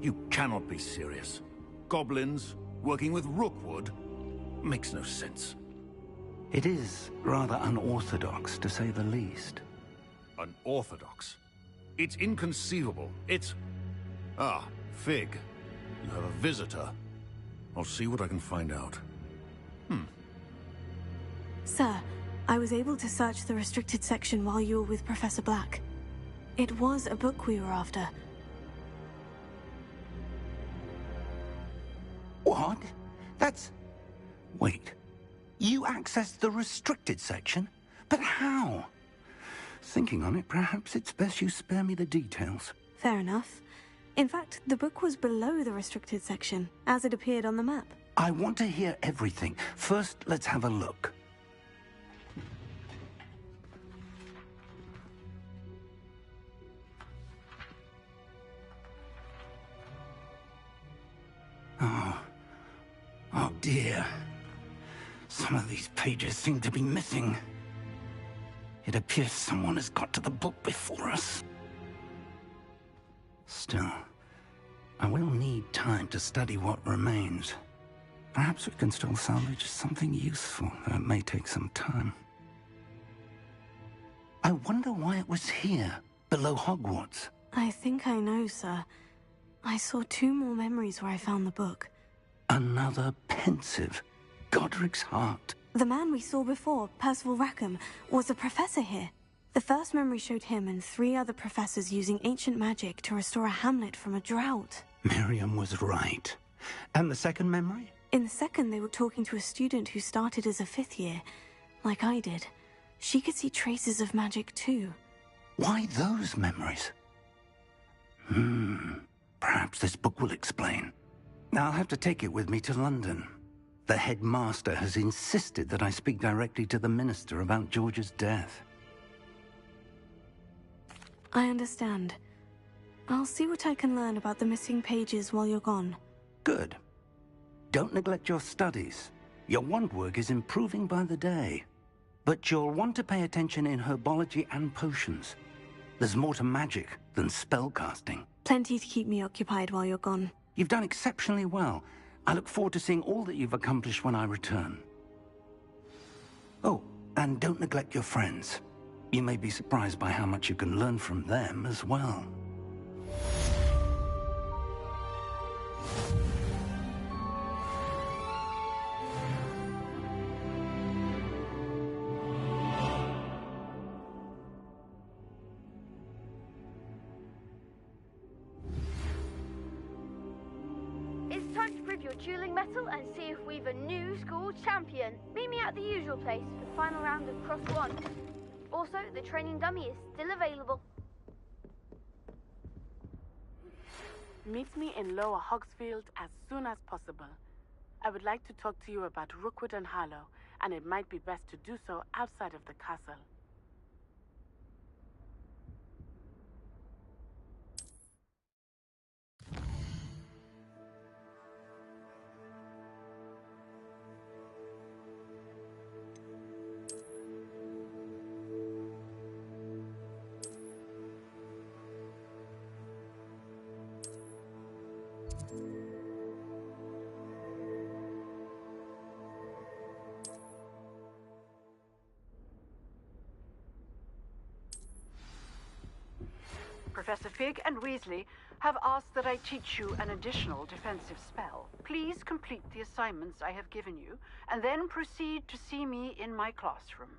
You cannot be serious. Goblins working with Rookwood makes no sense. It is rather unorthodox, to say the least. Unorthodox? It's inconceivable. It's... Ah, Fig. You have a visitor. I'll see what I can find out. Sir, I was able to search the restricted section while you were with Professor Black. It was a book we were after. What? That's... Wait. You accessed the restricted section? But how? Thinking on it, perhaps it's best you spare me the details. Fair enough. In fact, the book was below the restricted section, as it appeared on the map. I want to hear everything. First, let's have a look. Oh dear. Some of these pages seem to be missing. It appears someone has got to the book before us. Still, I will need time to study what remains. Perhaps we can still salvage something useful, though it may take some time. I wonder why it was here, below Hogwarts. I think I know, sir. I saw 2 more memories where I found the book. Another pensive. Godric's heart. The man we saw before, Percival Rackham, was a professor here. The first memory showed him and 3 other professors using ancient magic to restore a hamlet from a drought. Miriam was right. And the second memory? In the second, they were talking to a student who started as a 5th year, like I did. She could see traces of magic too. Why those memories? Perhaps this book will explain. I'll have to take it with me to London. The headmaster has insisted that I speak directly to the minister about George's death. I understand. I'll see what I can learn about the missing pages while you're gone. Good. Don't neglect your studies. Your wand work is improving by the day. But you'll want to pay attention in herbology and potions. There's more to magic than spellcasting. Plenty to keep me occupied while you're gone. You've done exceptionally well. I look forward to seeing all that you've accomplished when I return. Oh, and don't neglect your friends. You may be surprised by how much you can learn from them as well. It's time to prove your dueling mettle and see if we've a new school champion. Meet me at the usual place for the final round of Cross 1. Also, the training dummy is still available. Meet me in Lower Hogsfield as soon as possible. I would like to talk to you about Rookwood and Harlow, and it might be best to do so outside of the castle. Professor Fig and Weasley have asked that I teach you an additional defensive spell. Please complete the assignments I have given you, and then proceed to see me in my classroom.